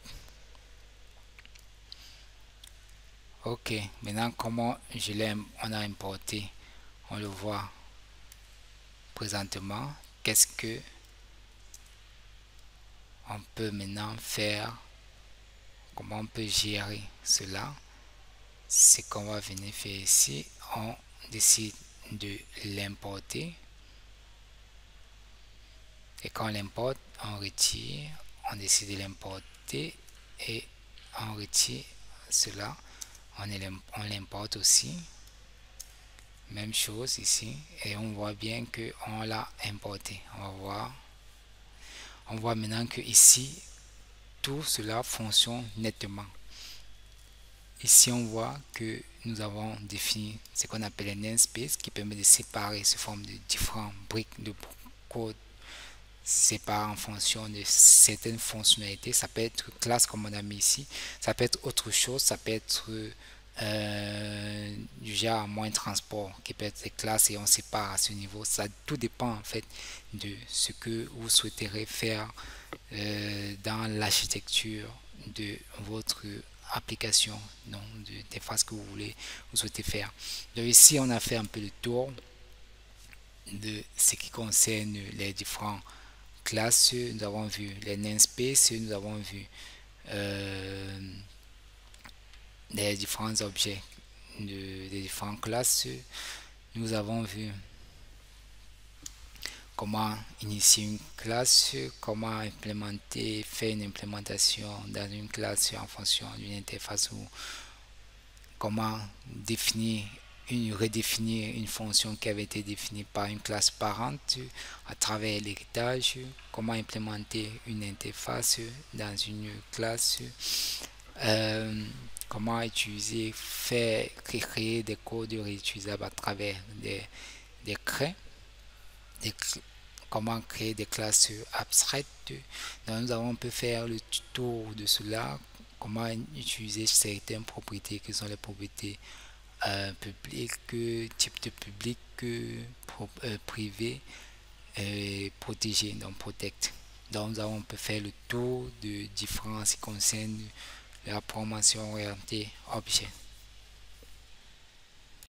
Ok, maintenant comment on a importé, on le voit présentement. Qu'est-ce que on peut maintenant faire? Comment on peut gérer cela? C'est qu'on va venir faire ici, on décide de l'importer, et quand on l'importe, on retire, on décide de l'importer et on retire cela, on l'importe aussi, même chose ici, et on voit bien que on l'a importé. On voit maintenant que ici tout cela fonctionne nettement. Ici on voit que nous avons défini ce qu'on appelle un namespace qui permet de séparer sous forme de différentes briques de code séparées en fonction de certaines fonctionnalités. Ça peut être classe comme on a mis ici, ça peut être autre chose, ça peut être du genre moins transport qui peut être des classes, et on sépare à ce niveau. Ça tout dépend en fait de ce que vous souhaiterez faire dans l'architecture de votre application, donc des phases que vous souhaitez faire. Donc ici on a fait un peu le tour de ce qui concerne les différentes classes. Nous avons vu les namespaces, nous avons vu les différents objets des différentes classes, nous avons vu comment initier une classe, comment implémenter, faire une implémentation dans une classe en fonction d'une interface, ou comment redéfinir une fonction qui avait été définie par une classe parente à travers l'héritage, comment implémenter une interface dans une classe, comment utiliser, créer des codes réutilisables à travers des craies, comment créer des classes abstraites. Donc nous avons pu faire le tuto de cela, comment utiliser certaines propriétés qui sont les propriétés publiques, type de public, privé, protégé, donc protect. Donc nous avons pu faire le tour de différences qui concernent la programmation orientée objet.